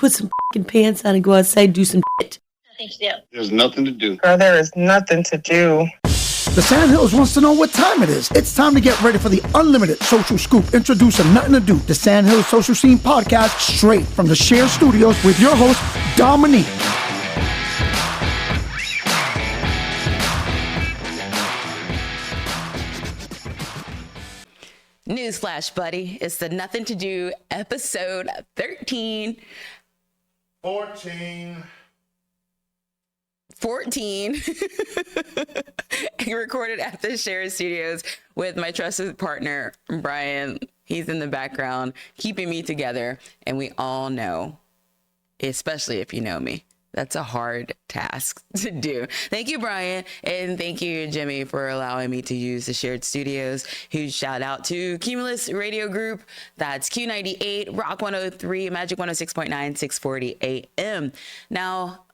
put some fucking pants on and go outside and do some shit. Nothing to do. There's nothing to do. Girl, there is nothing to do. The Sandhills wants to know what time it is. It's time to get ready for the unlimited social scoop. Introducing Nothing to Do, the Sandhills Social Scene Podcast, straight from the Share Studios with your host, Dominique. Newsflash, buddy. It's the Nothing to Do episode 13. 14. Recorded at the Share Studios with my trusted partner, Brian. He's in the background, keeping me together. And we all know, especially if you know me, that's a hard task to do. Thank you, Brian. And thank you, Jimmy, for allowing me to use the Shared Studios. Huge shout out to Cumulus Radio Group. That's Q98, Rock 103, Magic 106.9, 640 AM. Now,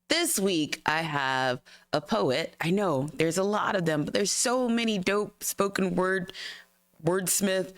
this week, I have a poet. I know there's a lot of them, but there's so many dope spoken word, wordsmith,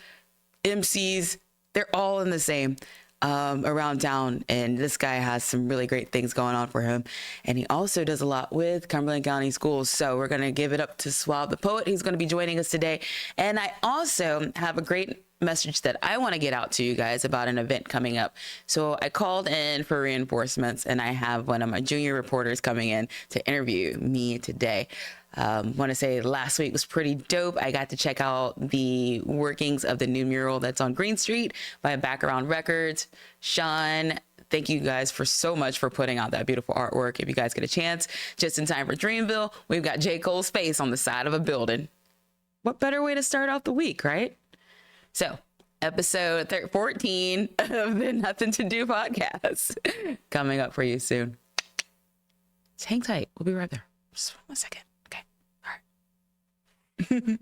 MCs. They're all in the same around town. And this guy has some really great things going on for him. And he also does a lot with Cumberland County Schools. So we're going to give it up to Suave The Poet. He's going to be joining us today. And I also have a great message that I want to get out to you guys about an event coming up. So I called in for reinforcements, and I have one of my junior reporters coming in to interview me today. Want to say last week was pretty dope. I got to check out the workings of the new mural that's on Green Street by Background Records. Sean, thank you guys for so much for putting out that beautiful artwork. If you guys get a chance, just in time for Dreamville, we've got J. Cole's face on the side of a building. What better way to start off the week, right? So, episode 14 of the Nothing to Do podcast coming up for you soon. Just hang tight. We'll be right there. Just 1 second. Okay. All right.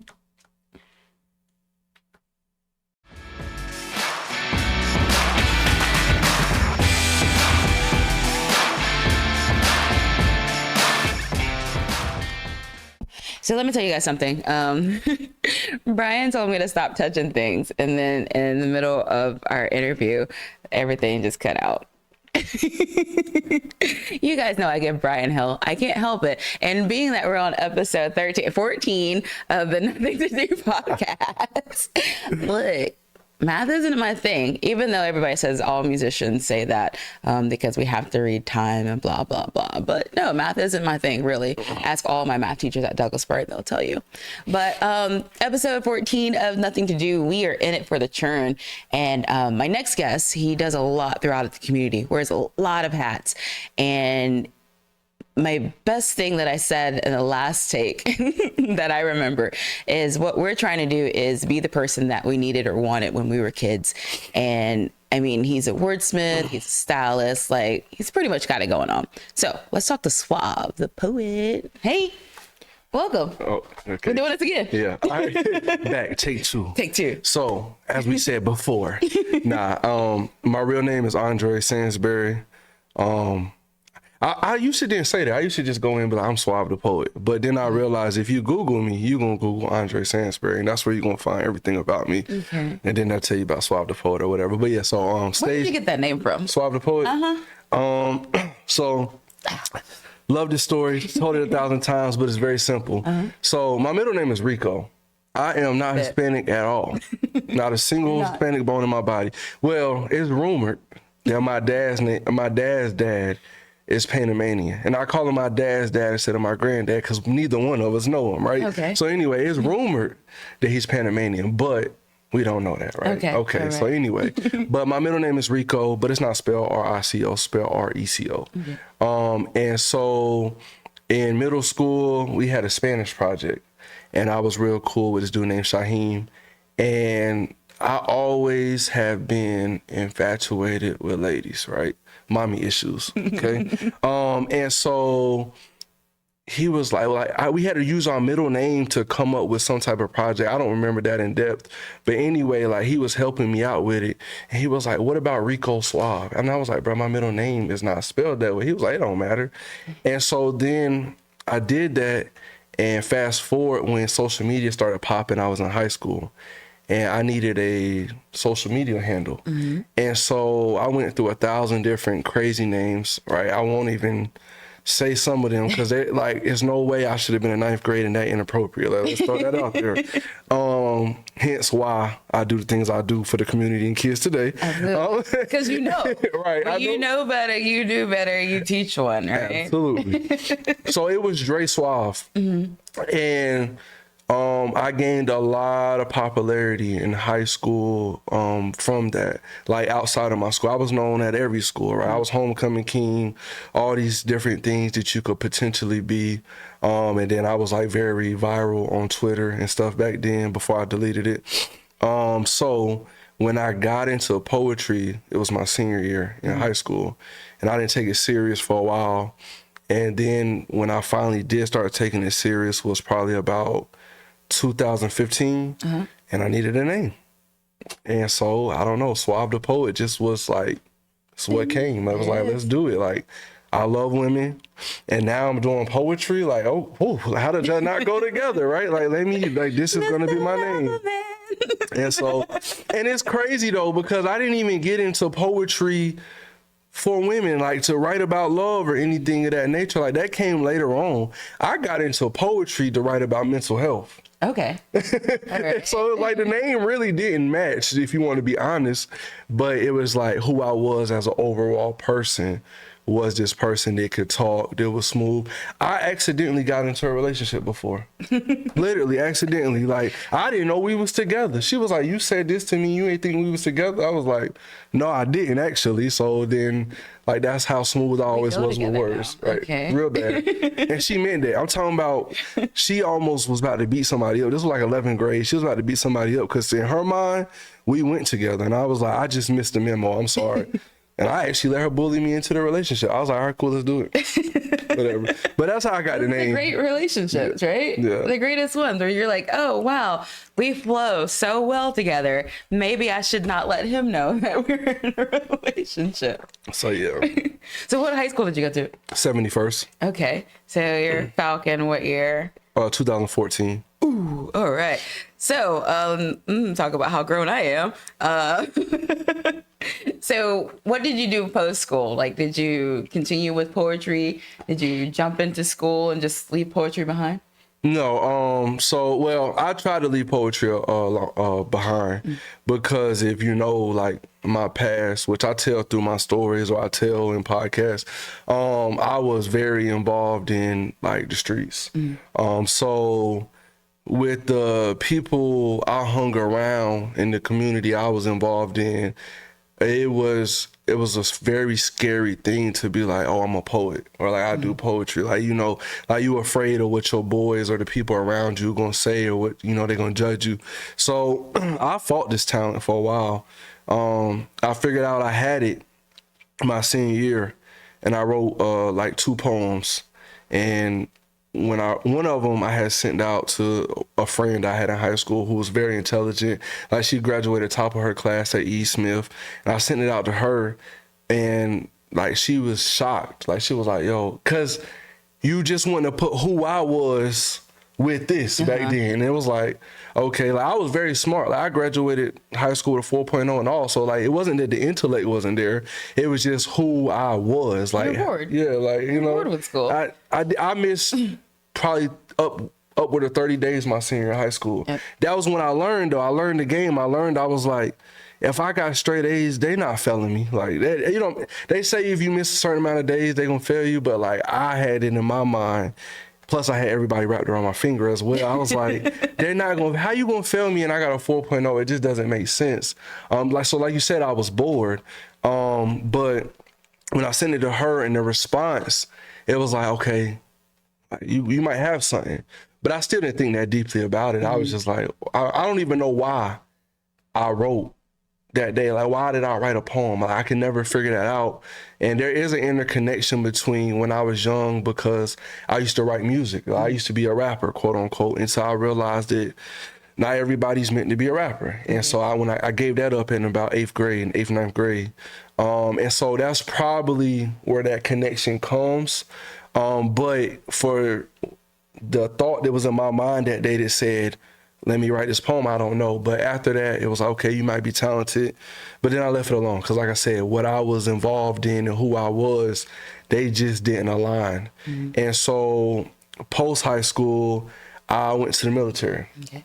So let me tell you guys something. Brian told me to stop touching things. And then in the middle of our interview, everything just cut out. You guys know I give Brian hell. I can't help it. And being that we're on episode 14 of the Nothing to Do podcast, look, math isn't my thing, even though everybody says all musicians say that because we have to read time and blah, blah, blah. But no, math isn't my thing, really. Ask all my math teachers at Douglasburg, they'll tell you. But episode 14 of Nothing to Do, we are in it for the churn. And my next guest, he does a lot throughout the community, wears a lot of hats. And my best thing that I said in the last take that I remember is what we're trying to do is be the person that we needed or wanted when we were kids. And I mean, he's a wordsmith, he's a stylist, like he's pretty much got it going on. So let's talk to Suave The Poet. Hey, welcome. Oh, okay. We're doing this again. Yeah. All right. Back, take two. Take two. So, as we said before, my real name is Dre Sansbury. I used to didn't say that. I used to just go in and be like, I'm Suave The Poet. But then I realized if you Google me, you're going to Google Dre Sansbury, and that's where you're going to find everything about me. Okay. And then they'll tell you about Suave The Poet or whatever. But yeah, so stage. Where did you get that name from? Suave The Poet? So love this story. Told it 1,000 times, but it's very simple. So my middle name is Rico. I am not Hispanic at all. Not a single Hispanic bone in my body. Well, it's rumored that my dad's dad is Panamanian. And I call him my dad's dad instead of my granddad because neither one of us know him, right? Okay. So anyway, it's rumored that he's Panamanian, but we don't know that, right? Okay. Right. So anyway, but my middle name is Rico, but it's not spelled R-I-C-O, spelled R-E-C-O. And so in middle school, we had a Spanish project, and I was real cool with this dude named Shaheem. And I always have been infatuated with ladies, right? Mommy issues, okay? And so he was like we had to use our middle name to come up with some type of project. I don't remember that in depth. But anyway, like he was helping me out with it. And he was like, what about Rico Suave? And I was like, bro, my middle name is not spelled that way. He was like, it don't matter. And so then I did that. And fast forward when social media started popping, I was in high school. and I needed a social media handle. And so I went through 1,000 different crazy names, right? I won't even say some of them because there's no way I should have been in 9th grade and that inappropriate. Like, let's throw that out there. Hence why I do the things I do for the community and kids today. Because right? When you know better, you do better. You teach one, right? Absolutely. So it was Dre Suave, and I gained a lot of popularity in high school from that, like outside of my school. I was known at every school, right? I was homecoming king, all these different things that you could potentially be. And then I was like very viral on Twitter and stuff back then before I deleted it. So when I got into poetry, it was my senior year in high school, and I didn't take it serious for a while. And then when I finally did start taking it serious was probably about 2015, and I needed a name. And so, I don't know, Suave The Poet just was like, it's what came. I was like, let's do it. Like, I love women, and now I'm doing poetry. Like, oh, how did that not go together, right? Like, this is gonna be my name. And so, and it's crazy though, because I didn't even get into poetry for women, like to write about love or anything of that nature. Like, that came later on. I got into poetry to write about mental health. Okay. Right. So like the name really didn't match, if you want to be honest, but it was like who I was as an overall person was this person that could talk, that was smooth. I accidentally got into a relationship before. Literally, accidentally. Like, I didn't know we was together. She was like, you said this to me, you ain't think we was together? I was like, no, I didn't actually. So then, like, that's how smooth I always was with words. Now. Right? Okay. Real bad. And she meant that. I'm talking about, she almost was about to beat somebody up. This was like 11th grade. She was about to beat somebody up because in her mind, we went together. And I was like, I just missed the memo. I'm sorry. And I actually let her bully me into the relationship. I was like, all right, cool, let's do it. Whatever. But that's how I got the name. Great relationships, right? Yeah. The greatest ones where you're like, oh, wow, we flow so well together. Maybe I should not let him know that we're in a relationship. So, yeah. So what high school did you go to? 71st. Okay. So you're Falcon, what year? 2014. Ooh, all right. So, talk about how grown I am. So what did you do post school? Like, did you continue with poetry? Did you jump into school and just leave poetry behind? No, well, I tried to leave poetry behind because if you know, like, my past, which I tell through my stories or I tell in podcasts, I was very involved in, like, the streets. So with the people I hung around in the community I was involved in, it was a very scary thing to be like, oh, I'm a poet, or like I do poetry. Like, you know, like you afraid of what your boys or the people around you gonna say or what, you know, they're gonna judge you. So I fought this talent for a while. I figured out I had it my senior year, and I wrote like 2 poems. And one of them I had sent out to a friend I had in high school who was very intelligent. Like, she graduated top of her class at E. Smith, and I sent it out to her, and like she was shocked. Like, she was like, yo, cause you just want to put who I was with this back then. And it was like, okay, like I was very smart. Like, I graduated high school with a 4.0 and all. So like, it wasn't that the intellect wasn't there. It was just who I was. Like, you're bored. Yeah, like, you know, bored with school. I missed probably upward of 30 days my senior year of high school. Yep. That was when I learned, though. I learned the game. I was like, if I got straight A's, they not failing me. Like, you know, they say if you miss a certain amount of days, they gonna fail you. But like, I had it in my mind. Plus, I had everybody wrapped around my finger as well. I was like, they're not gonna. How you gonna fail me? And I got a 4.0. It just doesn't make sense. Like you said, I was bored. But when I sent it to her, and the response, it was like, okay, you might have something. But I still didn't think that deeply about it. I was just like, I don't even know why I wrote that day. Like, why did I write a poem? Like, I can never figure that out. And there is an interconnection between when I was young, because I used to write music. I used to be a rapper, quote unquote. And so I realized that not everybody's meant to be a rapper. And so when I gave that up in about 8th grade, 8th, 9th grade. And so that's probably where that connection comes. But for the thought that was in my mind that day that said, let me write this poem, I don't know. But after that, it was like, okay, you might be talented. But then I left it alone because, like I said, what I was involved in and who I was, they just didn't align. And so post-high school, I went to the military. Okay.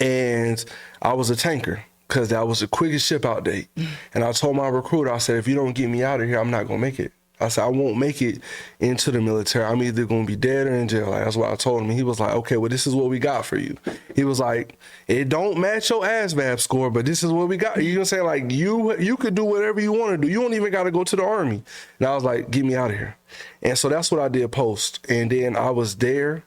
And I was a tanker because that was the quickest ship out date. And I told my recruiter, I said, if you don't get me out of here, I'm not going to make it. I said, I won't make it into the military. I'm either going to be dead or in jail. Like, that's what I told him. And he was like, okay, well, this is what we got for you. He was like, it don't match your ASVAB score, but this is what we got. You know what I'm saying? Like, you could do whatever you want to do. You don't even got to go to the Army. And I was like, get me out of here. And so that's what I did post. And then I was there,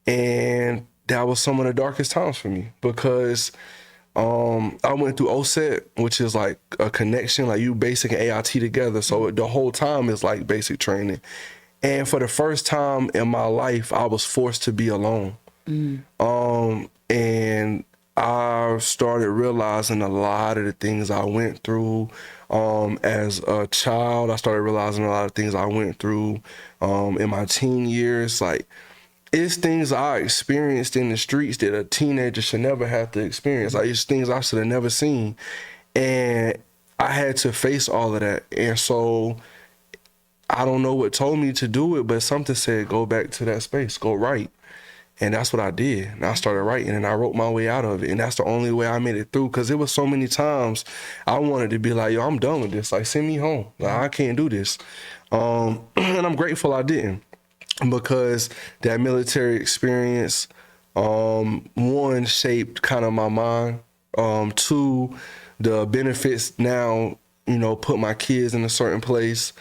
and that was some of the darkest times for me because I went through OSET, which is like a connection, like you basic and AIT together. So the whole time is like basic training. And for the first time in my life, I was forced to be alone. And I started realizing a lot of the things I went through as a child. I started realizing a lot of things I went through in my teen years. Like, it's things I experienced in the streets that a teenager should never have to experience. Like, it's things I should have never seen. And I had to face all of that. And so I don't know what told me to do it, but something said, go back to that space, go write. And that's what I did. And I started writing, and I wrote my way out of it. And that's the only way I made it through, because it was so many times I wanted to be like, yo, I'm done with this. Like, send me home. Like, I can't do this. And I'm grateful I didn't. Because that military experience, one, shaped kind of my mind. Two, the benefits now, you know, put my kids in a certain place,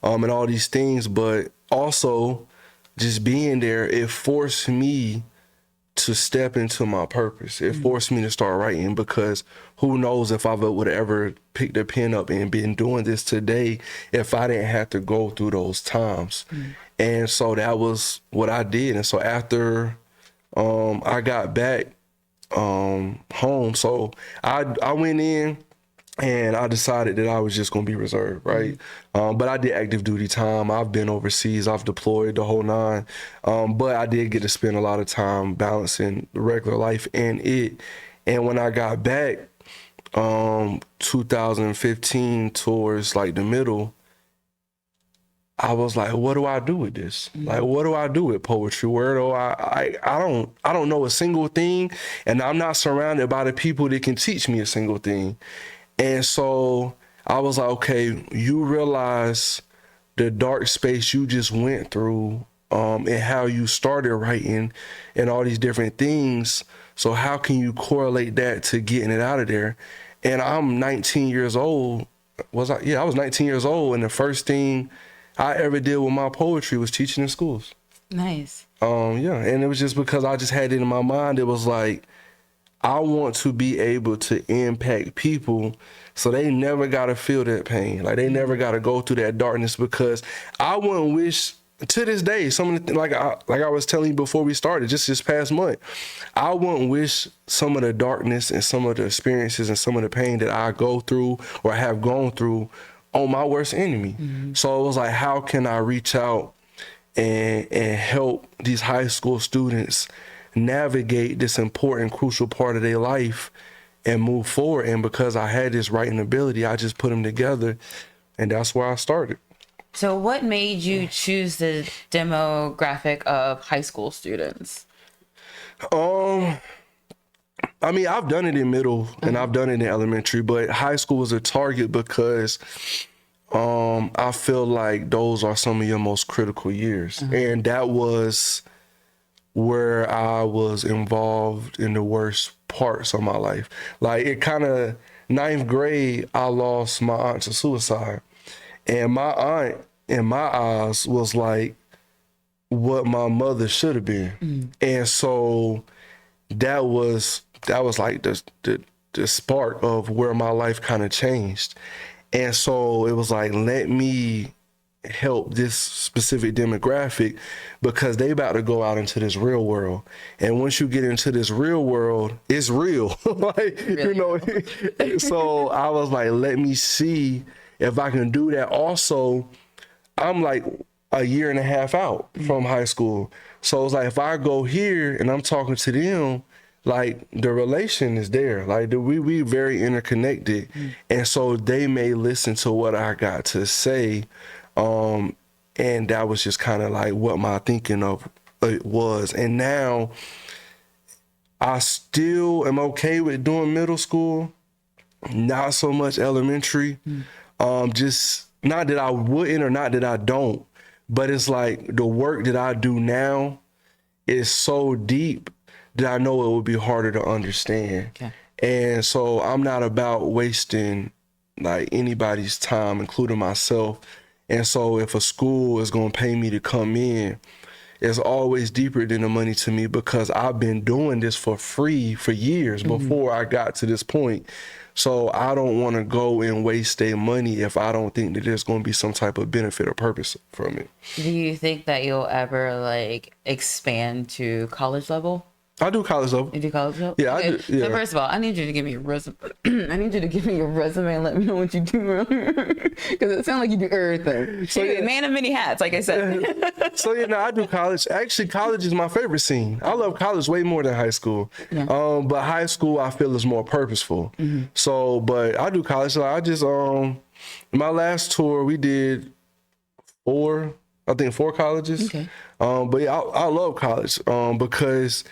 and all these things. But also, just being there, it forced me to step into my purpose. It forced me to start writing, because who knows if I would have ever picked a pen up and been doing this today if I didn't have to go through those times. And so that was what I did. And so after I got back home, so I went in and I decided that I was just going to be reserved, right? But I did active duty time. I've been overseas. I've deployed the whole nine. But I did get to spend a lot of time balancing regular life and it. And when I got back, 2015 towards like the middle, I was like, what do I do with this? Like, what do I do with poetry? Where do I don't know a single thing, and I'm not surrounded by the people that can teach me a single thing. And so I was like, okay, you realize the dark space you just went through, and how you started writing and all these different things. So how can you correlate that to getting it out of there? And I'm 19 years old. I was 19 years old, and the first thing I ever did with my poetry was teaching in schools. Nice. And it was just because I just had it in my mind. It was like, I want to be able to impact people so they never got to feel that pain. Like, they never got to go through that darkness, because I wouldn't wish, to this day, some of the, like I was telling you before we started, just this past month, I wouldn't wish some of the darkness and some of the experiences and some of the pain that I go through or have gone through on my worst enemy. So it was like, how can I reach out and help these high school students navigate this important, crucial part of their life and move forward? And because I had this writing ability, I just put them together, and that's where I started. So what made you choose the demographic of high school students? I mean, I've done it in middle and I've done it in elementary, but high school was a target because I feel like those are some of your most critical years. And that was where I was involved in the worst parts of my life. Like, it kind of, 9th grade, I lost my aunt to suicide. And my aunt, in my eyes, was like what my mother should have been. And so that was like the spark of where my life kind of changed. And so it was like, let me help this specific demographic, because they about to go out into this real world. And once you get into this real world, it's real. Like, really, you know, so I was like, let me see if I can do that. Also, I'm like a year and a half out from high school. So it's like, if I go here and I'm talking to them, like the relation is there. Like we very interconnected. And so they may listen to what I got to say. And that was just kind of like what my thinking of it was. And now I still am okay with doing middle school, not so much elementary. Just not that I wouldn't or not that I don't, but it's like the work that I do now is so deep that I know it would be harder to understand. Okay. And so I'm not about wasting like anybody's time, including myself. And so if a school is going to pay me to come in, it's always deeper than the money to me because I've been doing this for free for years before I got to this point. So I don't want to go and waste their money if I don't think that there's going to be some type of benefit or purpose from it. Do you think that you'll ever like expand to college level? I do college level. You do college level? Yeah, Okay. I do. Yeah. So first of all, I need you to give me a resume. I need you to give me your resume and let me know what you do. Because it sounds like you do everything. So you're a man of many hats, like I said. So I do college. Actually, college is my favorite scene. I love college way more than high school. Yeah. But high school I feel is more purposeful. So, but I do college. So I just my last tour we did four colleges. Okay. But yeah, I love college because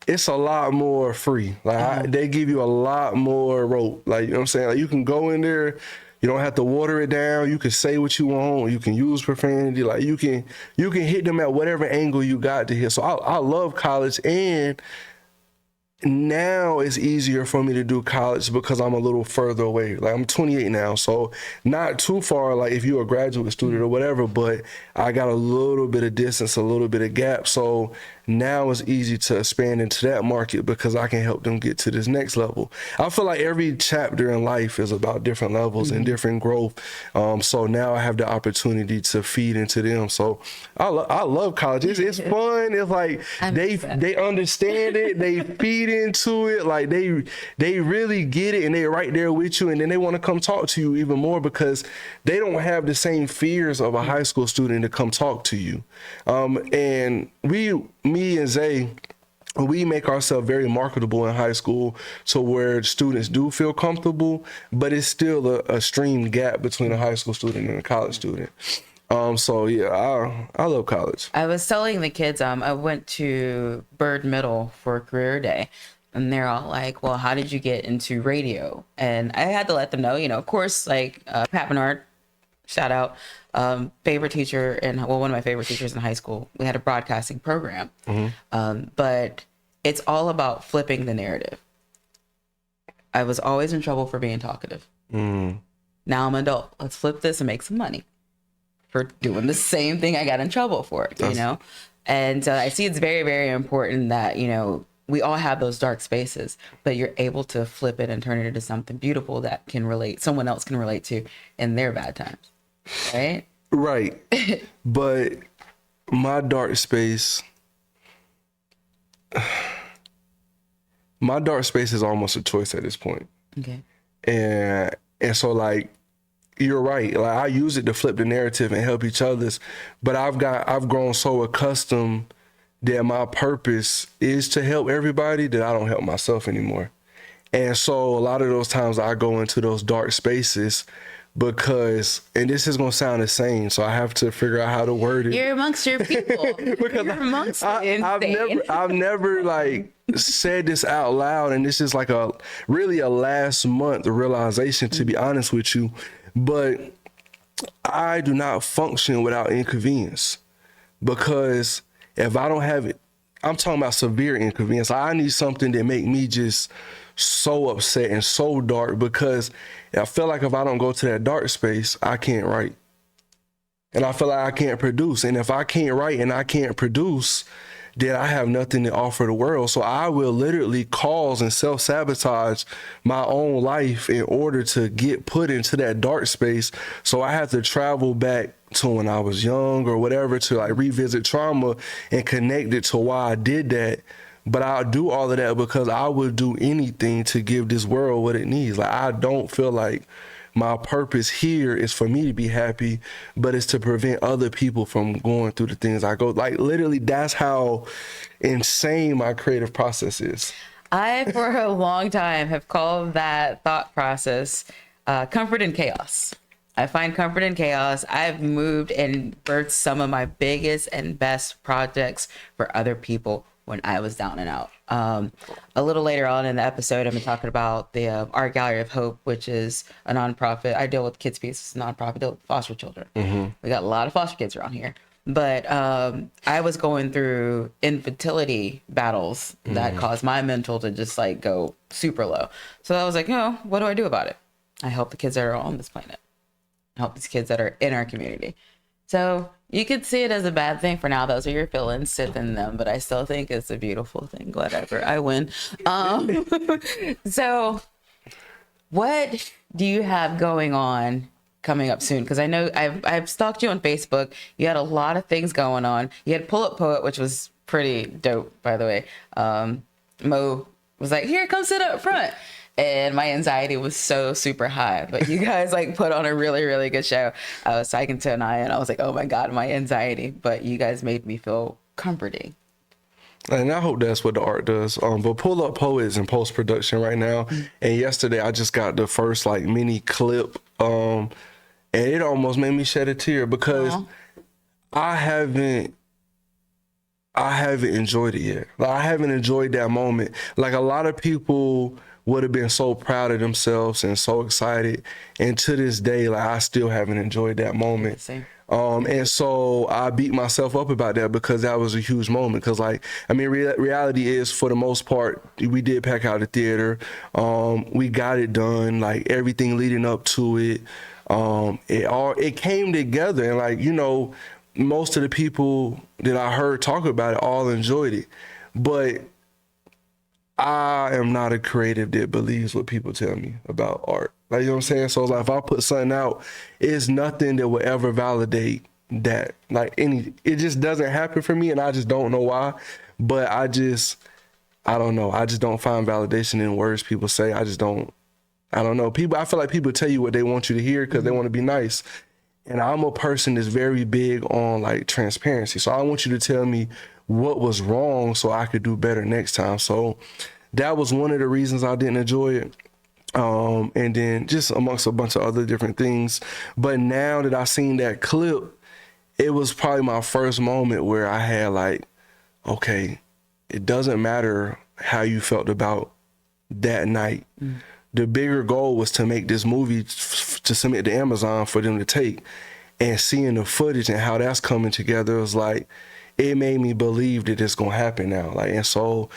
it's a lot more free. Like they give you a lot more rope. Like, you know what I'm saying? Like you can go in there, you don't have to water it down. You can say what you want. You can use profanity. Like you can hit them at whatever angle you got to hit. So I love college, and now it's easier for me to do college because I'm a little further away. Like I'm 28 now, so not too far, like if you're a graduate student or whatever, but I got a little bit of distance, a little bit of gap. So now it's easy to expand into that market because I can help them get to this next level. I feel like every chapter in life is about different levels and different growth. So now I have the opportunity to feed into them. So I love college. It's fun. It's like they understand it. They feed into it. Like they really get it, and they're right there with you. And then they want to come talk to you even more because they don't have the same fears of a high school student to come talk to you. And me and Zay, we make ourselves very marketable in high school to where students do feel comfortable, but it's still a extreme gap between a high school student and a college student. So yeah, I love college. I was telling the kids, I went to Bird Middle for career day, and they're all like, well, how did you get into radio? And I had to let them know, of course, like Pat Bernard, shout out, favorite teacher, and one of my favorite teachers in high school. We had a broadcasting program, but it's all about flipping the narrative. I was always in trouble for being talkative. Now I'm an adult. Let's flip this and make some money for doing the same thing I got in trouble for, And I see it's very, very important that, we all have those dark spaces, but you're able to flip it and turn it into something beautiful that someone else can relate to in their bad times. Right? Right. But my dark space is almost a choice at this point. Okay. And so like, you're right. Like I use it to flip the narrative and help each other's, but I've grown so accustomed that my purpose is to help everybody that I don't help myself anymore. And so a lot of those times I go into those dark spaces because, and this is going to sound insane, so I have to figure out how to word it. You're amongst your people. You're amongst I've never like said this out loud, and this is like really a last month realization, to be honest with you. But I do not function without inconvenience, because if I don't have it, I'm talking about severe inconvenience. I need something that make me just so upset and so dark, because I feel like if I don't go to that dark space, I can't write. And I feel like I can't produce. And if I can't write and I can't produce, then I have nothing to offer the world. So I will literally cause and self-sabotage my own life in order to get put into that dark space. So I have to travel back to when I was young or whatever to like revisit trauma and connect it to why I did that. But I'll do all of that because I would do anything to give this world what it needs. Like I don't feel like my purpose here is for me to be happy, but it's to prevent other people from going through the things I go. Like literally, that's how insane my creative process is. I, for a long time, have called that thought process comfort in chaos. I find comfort in chaos. I've moved and birthed some of my biggest and best projects for other people when I was down and out. A little later on in the episode, I'm talking about the Art Gallery of Hope, which is a nonprofit. I deal with KidsPeace, it's a nonprofit, I deal with foster children. We got a lot of foster kids around here. But I was going through infertility battles that caused my mental to just like go super low. So I was like, what do I do about it? I help the kids that are on this planet. Help these kids that are in our community. So you could see it as a bad thing for now. Those are your feelings, sit in them, but I still think it's a beautiful thing. Whatever, I win. So what do you have going on coming up soon? Because I know I've stalked you on Facebook. You had a lot of things going on. You had Pull Up Poet, which was pretty dope, by the way. Mo was like, here, come sit up front. And my anxiety was so super high, but you guys like put on a really, really good show. I was talking to Anaya and I was like, oh my God, my anxiety. But you guys made me feel comforting. And I hope that's what the art does. But Pull Up Poet is in post-production right now. And yesterday I just got the first like mini clip. And it almost made me shed a tear because I haven't enjoyed it yet. Like, I haven't enjoyed that moment. Like a lot of people would have been so proud of themselves and so excited. And to this day, like I still haven't enjoyed that moment. Same. And so I beat myself up about that because that was a huge moment. Because like, I mean, reality is for the most part, we did pack out the theater. We got it done, like everything leading up to it. It came together and like, you know, most of the people that I heard talk about it all enjoyed it. But I am not a creative that believes what people tell me about art. Like, you know what I'm saying? So like, if I put something out, it's nothing that will ever validate that. Like it just doesn't happen for me and I just don't know why. But I don't know. I just don't find validation in words people say. I don't know. I feel like people tell you what they want you to hear because they want to be nice. And I'm a person that's very big on like transparency. So I want you to tell me what was wrong so I could do better next time. So that was one of the reasons I didn't enjoy it. And then just amongst a bunch of other different things. But now that I seen that clip, it was probably my first moment where I had like, okay, it doesn't matter how you felt about that night. The bigger goal was to make this movie to submit to Amazon for them to take. And seeing the footage and how that's coming together was like, it made me believe that it's gonna happen now. Like, and so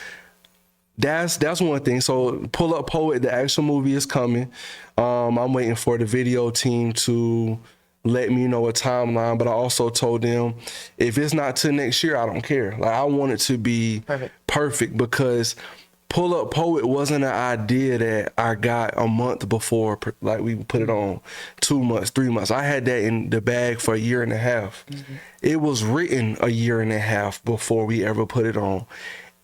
that's one thing. So Pull Up Poet, the actual movie is coming. I'm waiting for the video team to let me know a timeline, but I also told them if it's not till next year, I don't care. Like I want it to be perfect because Pull Up Poet wasn't an idea that I got a month before, like we put it on, 2 months, 3 months. I had that in the bag for a year and a half. It was written a year and a half before we ever put it on.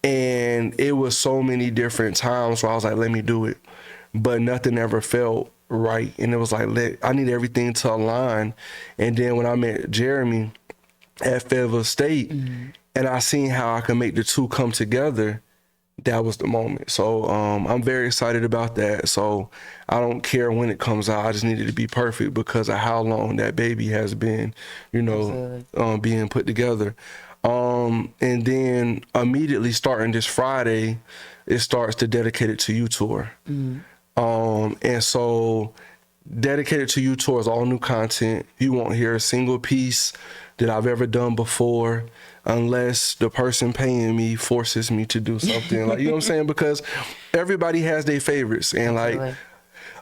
And it was so many different times where I was like, let me do it. But nothing ever felt right. And it was like, I need everything to align. And then when I met Jeremy at Fayetteville State and I seen how I could make the two come together, that was the moment. So I'm very excited about that. So I don't care when it comes out. I just need it to be perfect because of how long that baby has been, you know, being put together. And then immediately starting this Friday, it starts the Dedicated to You tour. And so Dedicated to You tour is all new content. You won't hear a single piece that I've ever done before unless the person paying me forces me to do something. Like, you know what I'm saying? Because everybody has their favorites. And like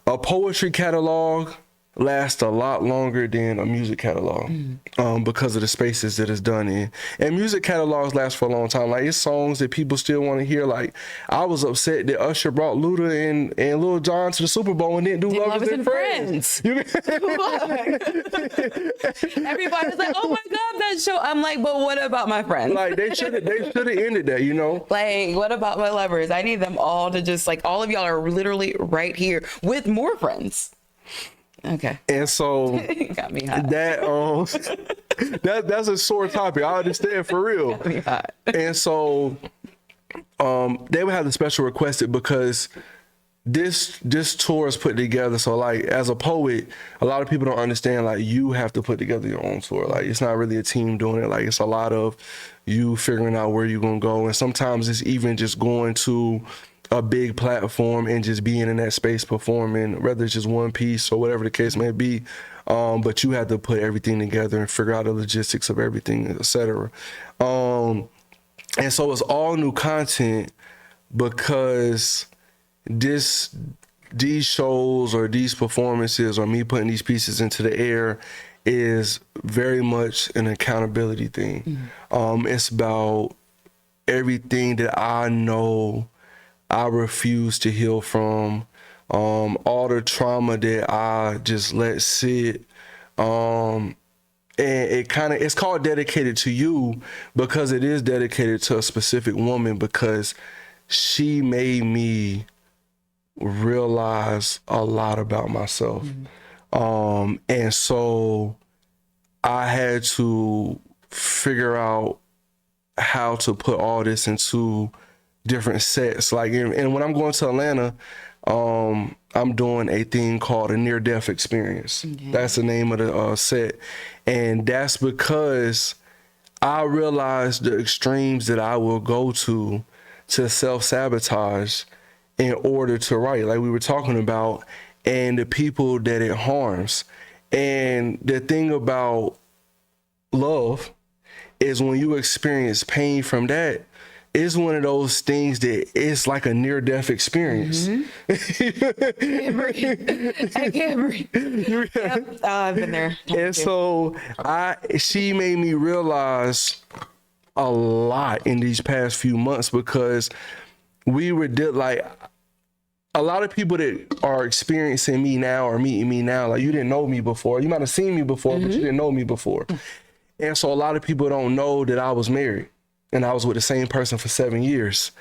a poetry catalog lasts a lot longer than a music catalog because of the spaces that it's done in. And music catalogs last for a long time. Like it's songs that people still want to hear. Like I was upset that Usher brought Luda and Lil Jon to the Super Bowl and didn't do Lovers and Friends. Everybody's like, oh my God, that show. I'm like, but what about my friends? Like they should have ended that, you know? Like, what about my lovers? I need them all to just like, all of y'all are literally right here with more friends. Okay. And so got me hot. That's a sore topic. I understand for real. Got me hot. And so they would have the special requested because this tour is put together. So like as a poet, a lot of people don't understand, like you have to put together your own tour. Like it's not really a team doing it. Like it's a lot of you figuring out where you're going to go. And sometimes it's even just going to a big platform and just being in that space performing, whether it's just one piece or whatever the case may be. But you have to put everything together and figure out the logistics of everything, etc. And so it's all new content because these shows or these performances or me putting these pieces into the air is very much an accountability thing. It's about everything that I know I refuse to heal from, all the trauma that I just let sit. And it's called Dedicated to You because it is dedicated to a specific woman because she made me realize a lot about myself. And so I had to figure out how to put all this into different sets. Like, and when I'm going to Atlanta, I'm doing a thing called a near-death experience. That's the name of the set. And that's because I realized the extremes that I will go to self-sabotage in order to write, like we were talking about, and the people that it harms. And the thing about love is when you experience pain from that, it's one of those things that it's like a near-death experience. I can't breathe. Yep. I've been there. And so she made me realize a lot in these past few months because we were like a lot of people that are experiencing me now or meeting me now, like you didn't know me before. You might have seen me before, but you didn't know me before. And so a lot of people don't know that I was married and I was with the same person for 7 years.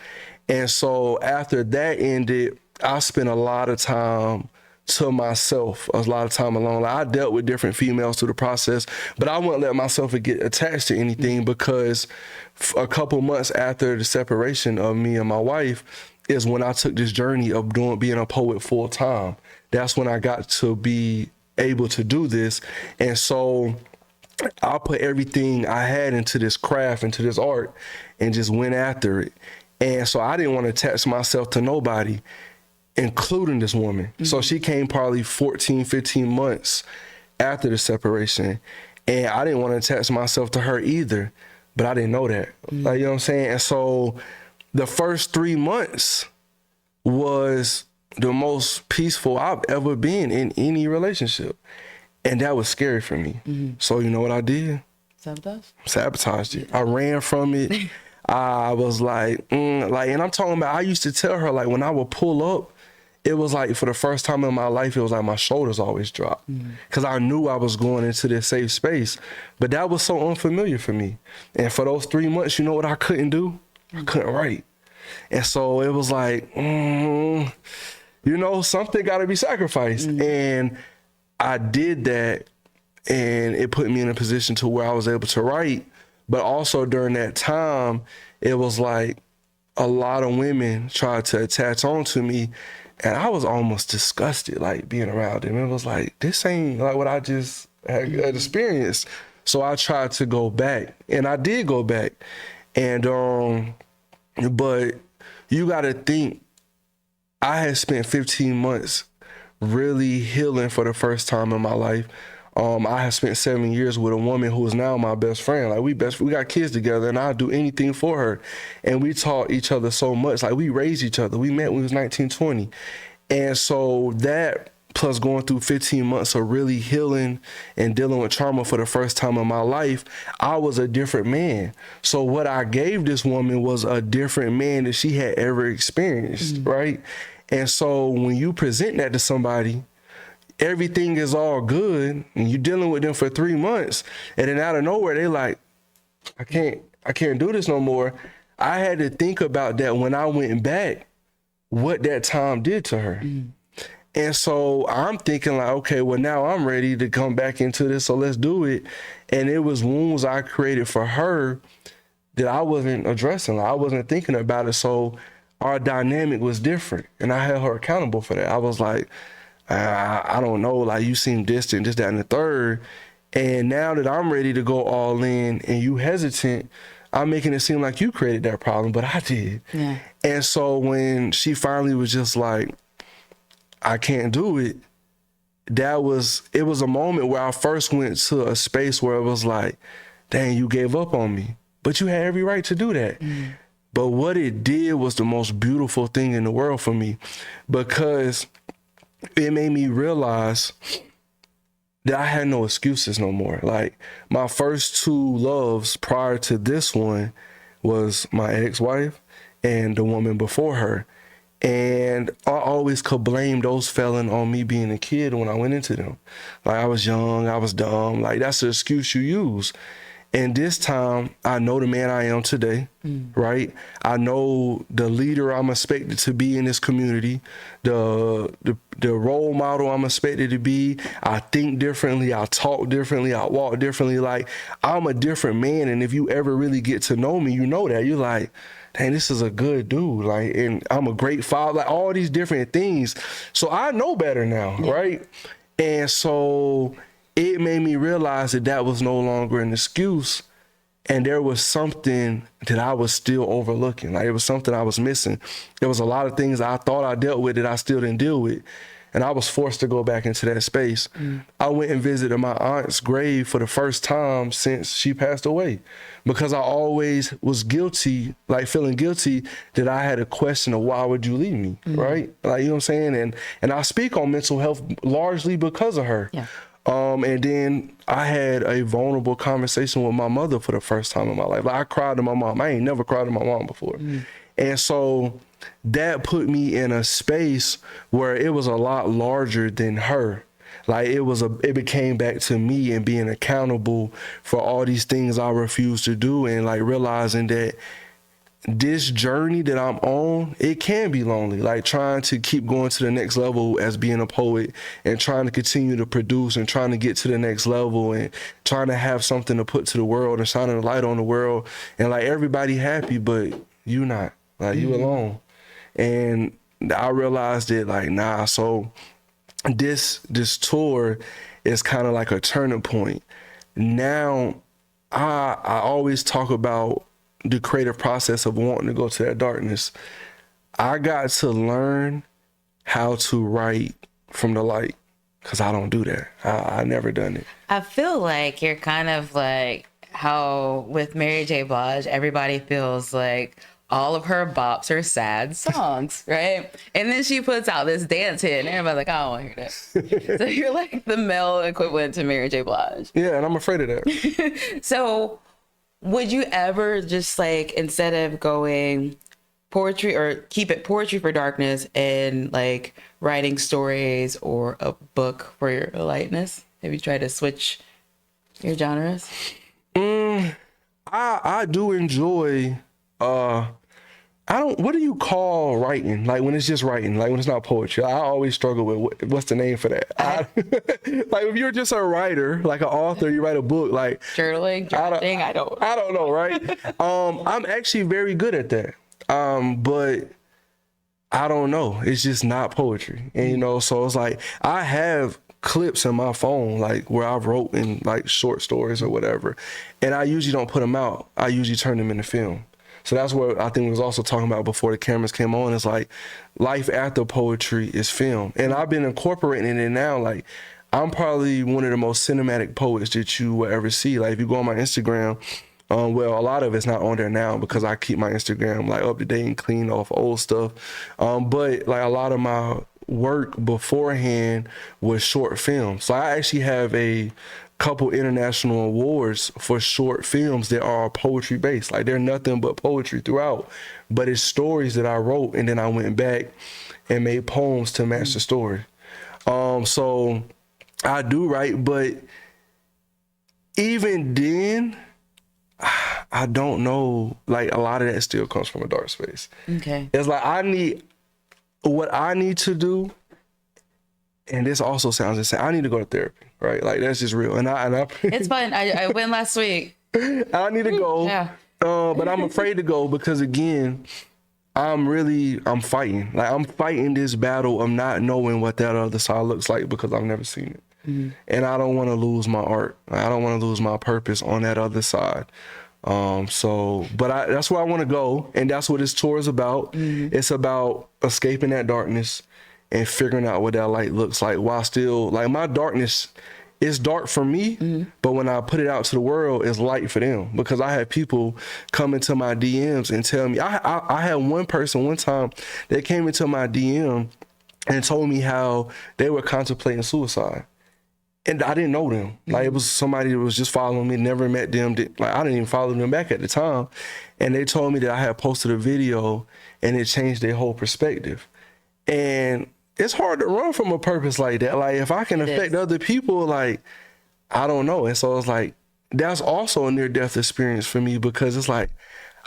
And so after that ended, I spent a lot of time to myself, a lot of time alone. Like I dealt with different females through the process, but I wouldn't let myself get attached to anything because a couple months after the separation of me and my wife is when I took this journey of being a poet full time. That's when I got to be able to do this. And so I put everything I had into this craft, into this art, and just went after it. And so I didn't want to attach myself to nobody, including this woman. So she came probably 14, 15 months after the separation. And I didn't want to attach myself to her either, but I didn't know that. Like, you know what I'm saying? And so the first 3 months was the most peaceful I've ever been in any relationship. And that was scary for me. So you know what I did? Sabotaged it. I ran from it. I was like, and I'm talking about, I used to tell her, like, when I would pull up, it was like, for the first time in my life, it was like my shoulders always dropped. Because I knew I was going into this safe space. But that was so unfamiliar for me. And for those 3 months, you know what I couldn't do? I couldn't write. And so it was like, you know, something got to be sacrificed. And I did that, and it put me in a position to where I was able to write. But also during that time, it was like a lot of women tried to attach on to me, and I was almost disgusted, like, being around them. It was like, this ain't like what I just had experienced. So I tried to go back, and I did go back. And, but you got to think, I had spent 15 months really healing for the first time in my life. I have spent 7 years with a woman who is now my best friend. Like we got kids together, and I'd do anything for her. And we taught each other so much. Like we raised each other. We met when we was 19, 20. And so that, plus going through 15 months of really healing and dealing with trauma for the first time in my life, I was a different man. So what I gave this woman was a different man than she had ever experienced, right? And so when you present that to somebody, everything is all good, and you're dealing with them for 3 months, and then out of nowhere, they like, I can't do this no more. I had to think about that when I went back, what that time did to her. And so I'm thinking like, okay, well now I'm ready to come back into this, so let's do it. And it was wounds I created for her that I wasn't addressing. Like, I wasn't thinking about it. So our dynamic was different. And I held her accountable for that. I was like, I don't know, like you seem distant, this, that, and the third. And now that I'm ready to go all in and you hesitant, I'm making it seem like you created that problem, but I did. Yeah. And so when she finally was just like, I can't do it, it was a moment where I first went to a space where it was like, dang, you gave up on me, but you had every right to do that. But what it did was the most beautiful thing in the world for me, because it made me realize that I had no excuses no more. Like, my first two loves prior to this one was my ex-wife and the woman before her. And I always could blame those felon on me being a kid when I went into them. Like, I was young, I was dumb. Like, that's the excuse you use. And this time, I know the man I am today, right? I know the leader I'm expected to be in this community, the role model I'm expected to be. I think differently, I talk differently, I walk differently. Like, I'm a different man, and if you ever really get to know me, you know that. You're like, dang, this is a good dude. Like, and I'm a great father, like all these different things. So I know better now, right? And so it made me realize that that was no longer an excuse, and there was something that I was still overlooking. Like, it was something I was missing. There was a lot of things I thought I dealt with that I still didn't deal with, and I was forced to go back into that space. I went and visited my aunt's grave for the first time since she passed away, because I always was guilty, like feeling guilty that I had a question of why would you leave me, right? Like, you know what I'm saying? And I speak on mental health largely because of her. Yeah. And then I had a vulnerable conversation with my mother for the first time in my life. Like, I cried to my mom. I ain't never cried to my mom before. And so that put me in a space where it was a lot larger than her. Like, it became back to me and being accountable for all these things I refused to do, and like realizing that this journey that I'm on, it can be lonely. Like, trying to keep going to the next level as being a poet, and trying to continue to produce, and trying to get to the next level, and trying to have something to put to the world and shining a light on the world, and like everybody happy, but you not, like you alone. And I realized that, like, nah, so this tour is kind of like a turning point. Now I always talk about the creative process of wanting to go to that darkness. I got to learn how to write from the light, because I don't do that. I never done it. I feel like you're kind of like how with Mary J. Blige, everybody feels like all of her bops are sad songs, right? And then she puts out this dance hit, and everybody's like, I don't want to hear that. So you're like the male equivalent to Mary J. Blige. Yeah, and I'm afraid of that. So would you ever just, like, instead of going poetry, or keep it poetry for darkness and like writing stories or a book for your lightness? Have you tried to switch your genres? I do enjoy, what do you call writing? Like, when it's just writing, like when it's not poetry. I always struggle with what's the name for that. Like, if you're just a writer, like an author, you write a book, like Journaling, I don't know, right? I'm actually very good at that. But I don't know. It's just not poetry. And, you know, so it's like, I have clips in my phone, like where I've wrote in like short stories or whatever. And I usually don't put them out. I usually turn them into film. So that's what I think we was also talking about before the cameras came on. It's like, life after poetry is film. And I've been incorporating it now. Like, I'm probably one of the most cinematic poets that you will ever see. Like, if you go on my Instagram, well, a lot of it's not on there now because I keep my Instagram like up to date and clean off old stuff. But like, a lot of my work beforehand was short films. So I actually have a couple international awards for short films that are poetry based. Like, they're nothing but poetry throughout, but it's stories that I wrote, and then I went back and made poems to match the story. So I do write, but even then, I don't know, like, a lot of that still comes from a dark space. Okay. It's like, what I need to do, and this also sounds insane, I need to go to therapy, right? Like, that's just real. And I It's fun. I went last week. I need to go. Yeah. but I'm afraid to go because again, I'm fighting. Like I'm fighting this battle of not knowing what that other side looks like because I've never seen it. And I don't want to lose my art. I don't want to lose my purpose on that other side. That's where I want to go. And that's what this tour is about. It's about escaping that darkness and figuring out what that light looks like while still, like my darkness is dark for me, but when I put it out to the world, it's light for them because I have people come into my DMs and tell me, I had one person one time that came into my DM and told me how they were contemplating suicide. And I didn't know them. Like it was somebody that was just following me, never met them. I didn't even follow them back at the time. And they told me that I had posted a video and it changed their whole perspective. And it's hard to run from a purpose like that. Like if I can affect other people, like, I don't know. And so it's like, that's also a near-death experience for me because it's like,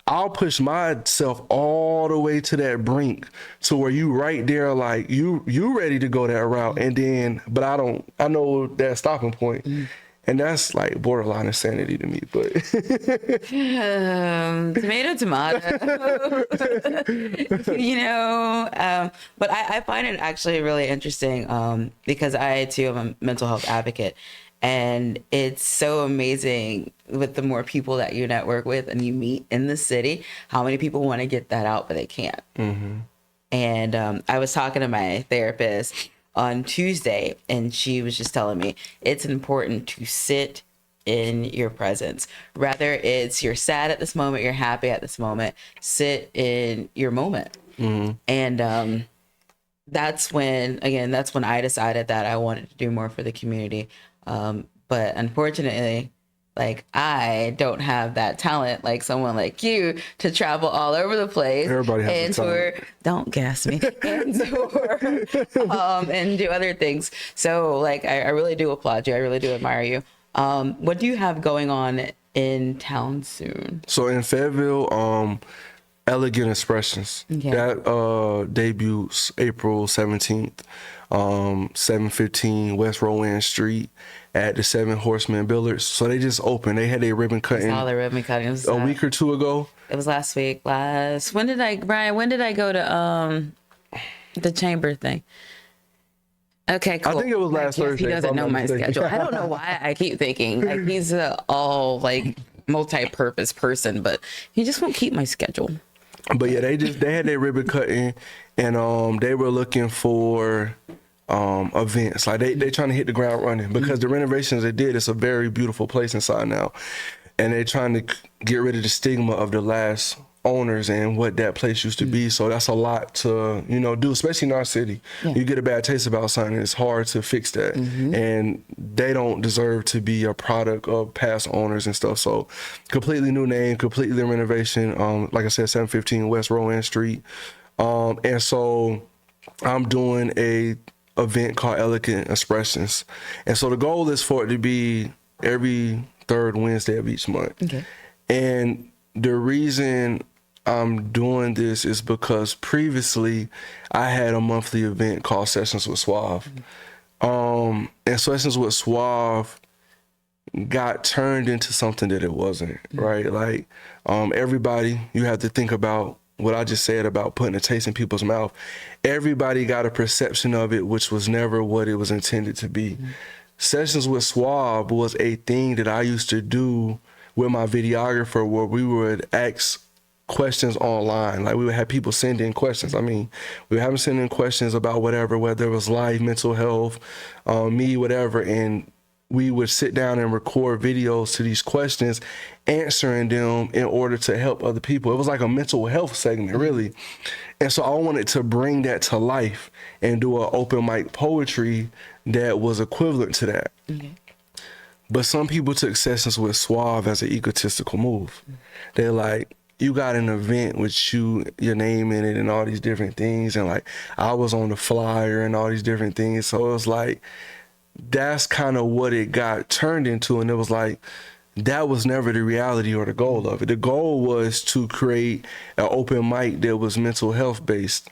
I'll push myself all the way to that brink to where you right there, like you ready to go that route. And then, but I know that stopping point. And that's like borderline insanity to me, but. Tomato. But I find it actually really interesting because I too am a mental health advocate. And it's so amazing with the more people that you network with and you meet in the city, how many people want to get that out, but they can't. And I was talking to my therapist on Tuesday, and she was just telling me it's important to sit in your presence. Whether it's you're sad at this moment, you're happy at this moment, sit in your moment. And that's when I decided that I wanted to do more for the community. But unfortunately, like I don't have that talent like someone like you to travel all over the place. Everybody has the talent. Don't gas me. And tour, and do other things. So like I really do applaud you. I really do admire you. What do you have going on in town soon? So in Fayetteville, Elegant Expressions. That debuts April 17th, 715 West Rowan Street at the Seven Horsemen Billiards. So they just opened. They had their ribbon cutting. All the ribbon cutting a week or two ago. It was last week. When did I go to the chamber thing? Okay, cool. I think it was last Thursday. He doesn't know my schedule. I don't know why I keep thinking like he's all like multi-purpose person, but he just won't keep my schedule. But yeah, they had their ribbon cutting, and they were looking for events. Like they trying to hit the ground running because the renovations they did, it's a very beautiful place inside now, and they're trying to get rid of the stigma of the last owners and what that place used to be. So that's a lot to do, especially in our city. You get a bad taste about something, it's hard to fix that, and they don't deserve to be a product of past owners and stuff. So completely new name, completely renovation. Like I said, 715 West Rowan Street, and so I'm doing a event called Elegant Expressions, and so the goal is for it to be every third Wednesday of each month. And the reason I'm doing this is because previously I had a monthly event called Sessions with Suave. And Sessions with Suave got turned into something that it wasn't, right? Like everybody, you have to think about what I just said about putting a taste in people's mouth. Everybody got a perception of it, which was never what it was intended to be. Sessions with Suave was a thing that I used to do with my videographer where we would ask questions online. Like we would have people send in questions. I mean, we would have them send in questions about whatever, whether it was life, mental health, me, whatever. And we would sit down and record videos to these questions, answering them in order to help other people. It was like a mental health segment, really. And so I wanted to bring that to life and do an open mic poetry that was equivalent to that. But some people took Sessions with Suave as an egotistical move. They're like, you got an event with your name in it and all these different things. And like, I was on the flyer and all these different things. So it was like, that's kind of what it got turned into. And it was like, that was never the reality or the goal of it. The goal was to create an open mic that was mental health based.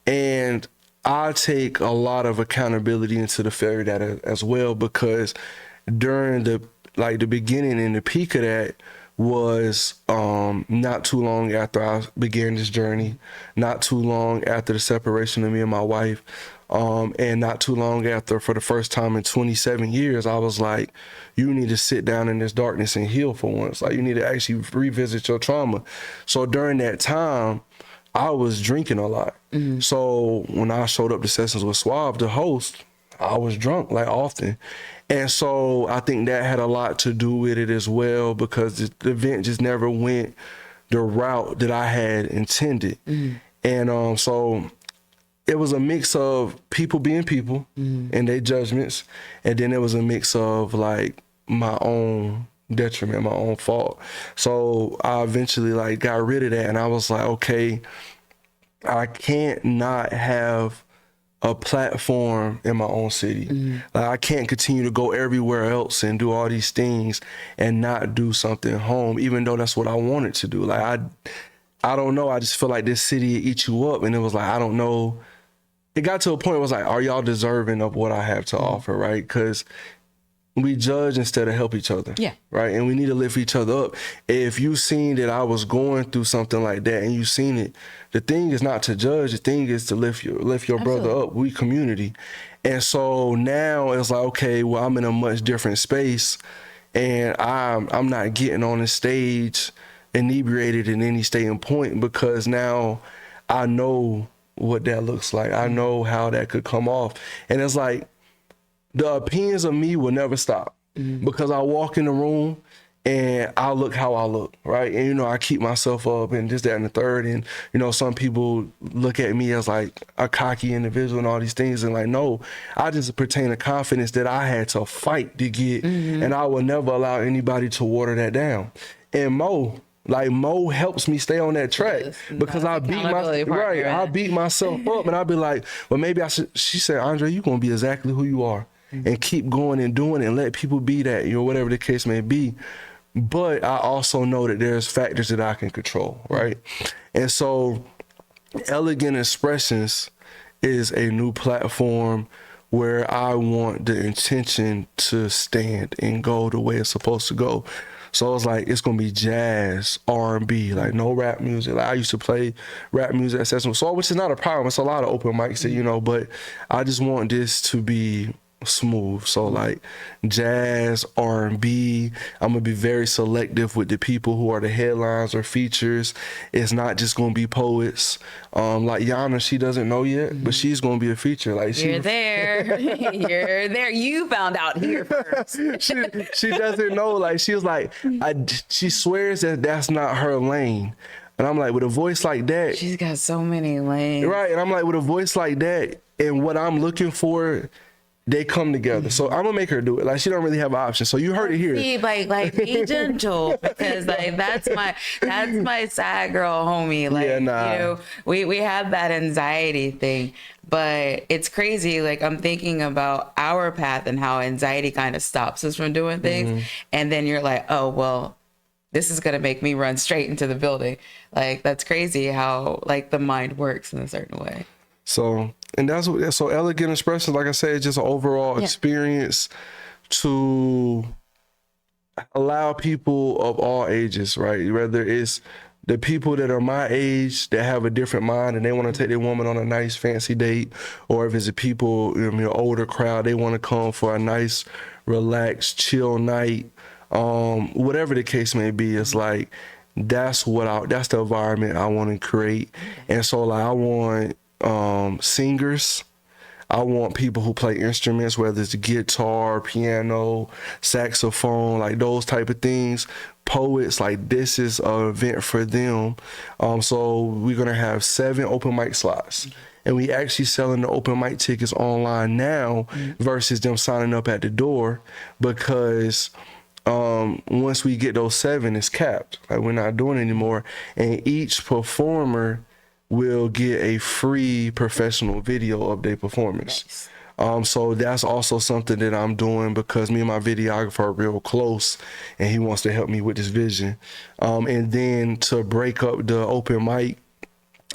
And I take a lot of accountability into the failure of that as well, because during the beginning and the peak of that, was not too long after I began this journey, not too long after the separation of me and my wife, and not too long after, for the first time in 27 years, I was like, you need to sit down in this darkness and heal for once. Like, you need to actually revisit your trauma. So during that time, I was drinking a lot. So when I showed up to sessions with Suave, the host, I was drunk, like, often. And so I think that had a lot to do with it as well, because the event just never went the route that I had intended. And so it was a mix of people being people and their judgments. And then it was a mix of, like, my own detriment, my own fault. So I eventually, like, got rid of that. And I was like, okay, I can't not have a platform in my own city. Like, I can't continue to go everywhere else and do all these things and not do something home, even though that's what I wanted to do. Like, I don't know. I just feel like this city eats you up. And it was like, I don't know. It got to a point where it was like, are y'all deserving of what I have to offer, right? Because we judge instead of help each other. Yeah. Right. And we need to lift each other up. If you seen that I was going through something like that and you seen it, the thing is not to judge. The thing is to lift your brother up. We community. And so now it's like, okay, well, I'm in a much different space and I'm not getting on the stage inebriated in any state and point, because now I know what that looks like. I know how that could come off. And it's like, the opinions of me will never stop, because I walk in the room and I look how I look, right? And, you know, I keep myself up and this, that, and the third. And, you know, some people look at me as like a cocky individual and all these things. And like, no, I just pertain to confidence that I had to fight to get. And I will never allow anybody to water that down. And Mo helps me stay on that track, because I beat myself up, and I'll be like, well, maybe I should. She said, Andre, you're going to be exactly who you are, and keep going and doing it and let people be that, you know, whatever the case may be. But I also know that there's factors that I can control, right? And so Elegant Expressions is a new platform where I want the intention to stand and go the way it's supposed to go. So it's like, it's gonna be jazz, R&B, like no rap music. Like, I used to play rap music at Sesame, so which is not a problem. It's a lot of open mics, you know, but I just want this to be smooth. So like jazz, R&B. I'm gonna be very selective with the people who are the headlines or features. It's not just gonna be poets. Like Yana, she doesn't know yet, but she's gonna be a feature. Like, you're there. You're there. You found out here first. she doesn't know. Like, she was like, she swears that that's not her lane. And I'm like, with a voice like that, she's got so many lanes. Right. And I'm like, with a voice like that and what I'm looking for, they come together. So I'm gonna make her do it. Like, she don't really have an option. So you heard it here. See, like be gentle, because like that's my sad girl homie. Like, you know, we have that anxiety thing, but it's crazy. Like, I'm thinking about our path and how anxiety kind of stops us from doing things. And then you're like, oh, well, this is going to make me run straight into the building. Like, that's crazy how like the mind works in a certain way. So, and so Elegant Expressions, like I said, is just an overall experience to allow people of all ages, right? Whether it's the people that are my age that have a different mind and they want to take their woman on a nice fancy date, or if it's a people, you know, older crowd, they want to come for a nice, relaxed, chill night. Whatever the case may be, it's like, that's the environment I want to create. And so like, I want singers. I want people who play instruments, whether it's guitar, piano, saxophone, like those type of things. Poets, like, this is an event for them. So we're gonna have 7 open mic slots. And we actually selling the open mic tickets online now versus them signing up at the door, because once we get those 7, it's capped. Like, we're not doing it anymore. And each performer will get a free professional video of their performance. Nice. So that's also something that I'm doing, because me and my videographer are real close and he wants to help me with this vision. And then to break up the open mic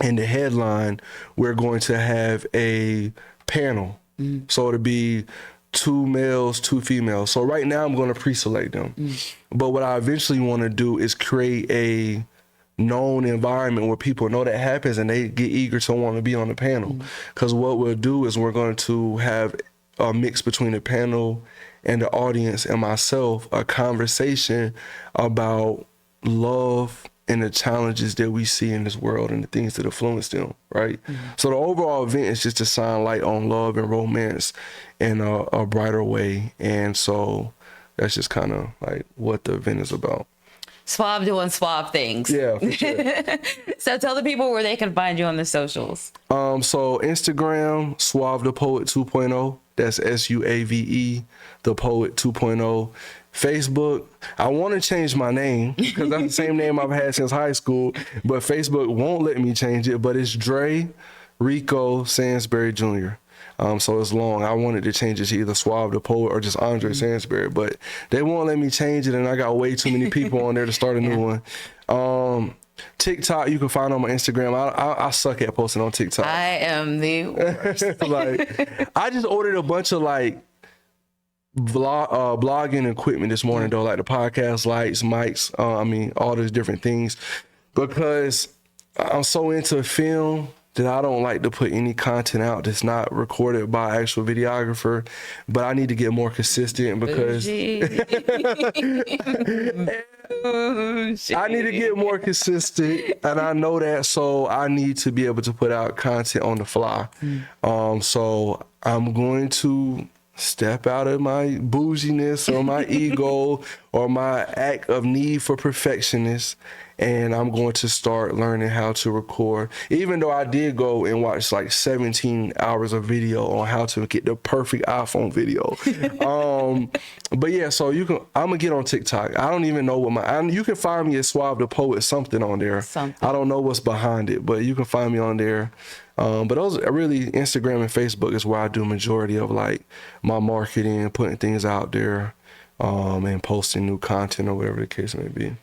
and the headline, we're going to have a panel. So it'll be 2 males, 2 females. So right now I'm going to pre-select them. But what I eventually want to do is create a known environment where people know that happens and they get eager to want to be on the panel. Because what we'll do is we're going to have a mix between the panel and the audience and myself, a conversation about love and the challenges that we see in this world and the things that influence them, right? So the overall event is just to shine light on love and romance in a brighter way. And so that's just kind of like what the event is about. Suave doing suave things. Yeah, for sure. So tell the people where they can find you on the socials. So Instagram, Suave The Poet 2.0. That's SUAVE, The Poet 2.0. Facebook, I want to change my name because that's the same name I've had since high school, but Facebook won't let me change it, but it's Dre Sansbury Jr. So it's long. I wanted to change it to either Suave The Poet or just Andre Sansbury, but they won't let me change it, and I got way too many people on there to start a new one. TikTok, you can find on my Instagram. I suck at posting on TikTok. I am the worst. Like, I just ordered a bunch of like blogging equipment this morning though, like the podcast lights, mics, all those different things, because I'm so into film that I don't like to put any content out that's not recorded by actual videographer, but I need to get more consistent because I need to get more consistent, and I know that, so I need to be able to put out content on the fly. So I'm going to step out of my bouginess or my ego or my act of need for perfectionist, and I'm going to start learning how to record. Even though I did go and watch like 17 hours of video on how to get the perfect iPhone video. But yeah, so I'm gonna get on TikTok. I don't even know what you can find me at Suave The Poet, something on there. I don't know what's behind it, but you can find me on there. But those are really, Instagram and Facebook is where I do majority of like my marketing, putting things out there, and posting new content or whatever the case may be.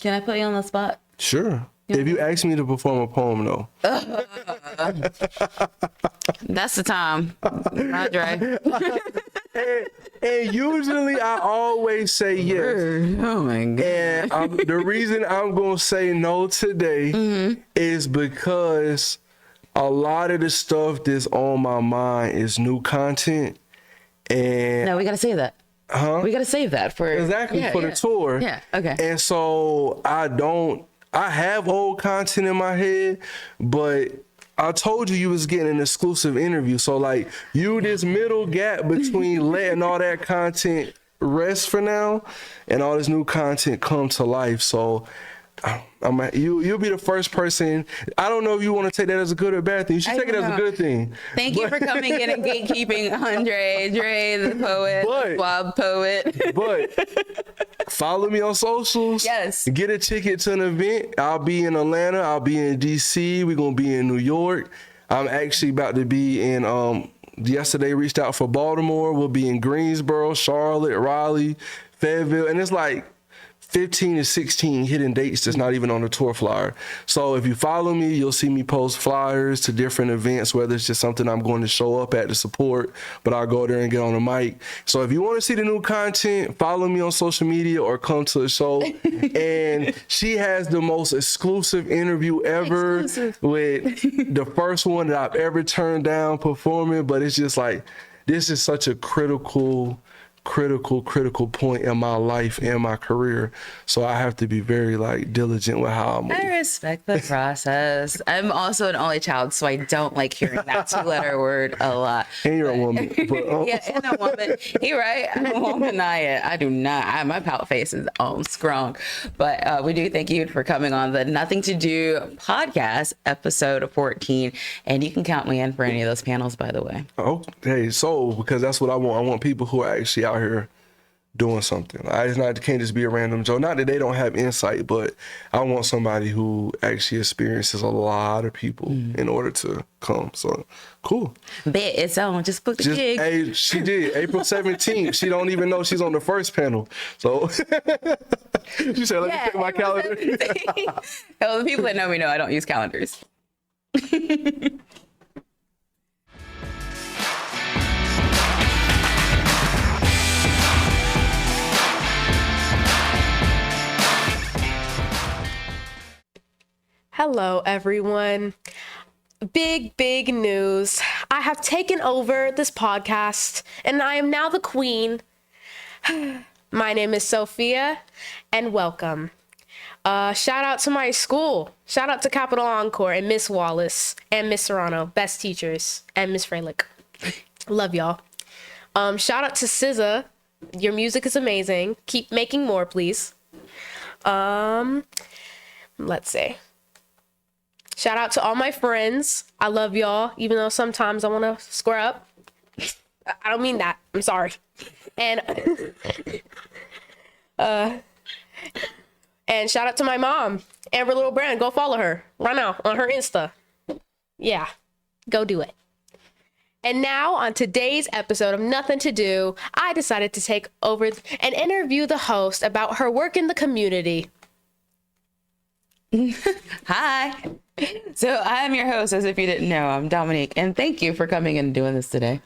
Can I put you on the spot? Sure. If you ask me to perform a poem, though. That's the time. Not Dre. and usually I always say yes. Oh my God. And the reason I'm going to say no today is because a lot of the stuff that's on my mind is new content. And no, we got to save that. Huh? We got to save that for the tour. Yeah. Okay. And so I have old content in my head, but I told you was getting an exclusive interview. So like this middle gap between letting all that content rest for now and all this new content come to life. So you'll be the first person. I don't know if you want to take that as a good or bad thing. You should take it as a good thing. Thank you for coming in and gatekeeping Andre, Dre the Poet, Suave Poet. But follow me on socials. Yes. Get a ticket to an event. I'll be in Atlanta. I'll be in DC. We're going to be in New York. I'm actually about to be in, yesterday reached out for Baltimore. We'll be in Greensboro, Charlotte, Raleigh, Fayetteville. And it's like 15 to 16 hidden dates that's not even on the tour flyer. So if you follow me, you'll see me post flyers to different events, whether it's just something I'm going to show up at to support, but I'll go there and get on the mic. So if you want to see the new content, follow me on social media or come to the show. And she has the most exclusive interview ever with the first one that I've ever turned down performing, but it's just like, this is such a critical point in my life and my career. So I have to be very like diligent with how I move. I respect the process. I'm also an only child, so I don't like hearing that 2-letter word a lot. And you're a woman. But, yeah, and a woman. You're right. I won't deny it. I do not. My pout face is strong. But we do thank you for coming on the Nuthin To Do Podcast, episode 14. And you can count me in for any of those panels, by the way. Oh, hey, so because that's what I want. I want people who are actually out here doing something. It can't just be a random Joe. Not that they don't have insight, but I want somebody who actually experiences a lot of people in order to come. So cool. Bet it's on. Just book the gig. Hey, she did. April 17th. She don't even know she's on the first panel. So she said, let me check my calendar. Well, the people that know me know I don't use calendars. Hello, everyone. Big news. I have taken over this podcast and I am now the queen. My name is Sophia and welcome. Shout out to my school. Shout out to Capital Encore and Miss Wallace and Miss Serrano, best teachers, and Miss Freilich. Love y'all. Shout out to SZA. Your music is amazing. Keep making more, please. Let's see. Shout out to all my friends. I love y'all, even though sometimes I want to square up. I don't mean that. I'm sorry. And and shout out to my mom, Amber Little Brand. Go follow her right now on her Insta. Yeah, go do it. And now on today's episode of Nuthin To Do, I decided to take over and interview the host about her work in the community. Hi. So I'm your host, as if you didn't know. I'm Dominique, and thank you for coming and doing this today.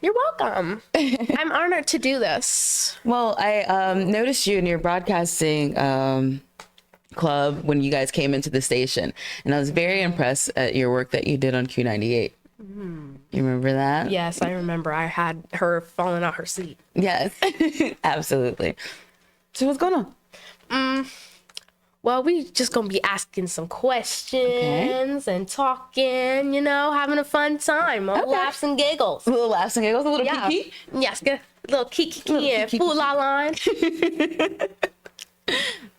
You're welcome. I'm honored to do this. Well, I noticed you in your broadcasting club when you guys came into the station, and I was very impressed at your work that you did on Q98. You remember that? Yes, I remember. I had her falling out her seat. Yes, absolutely. So what's going on? Well, we just gonna be asking some questions and talking, having a fun time. Laughs and giggles. A little laughs and giggles, a little kiki? Yes, get a little kiki and fool-la line.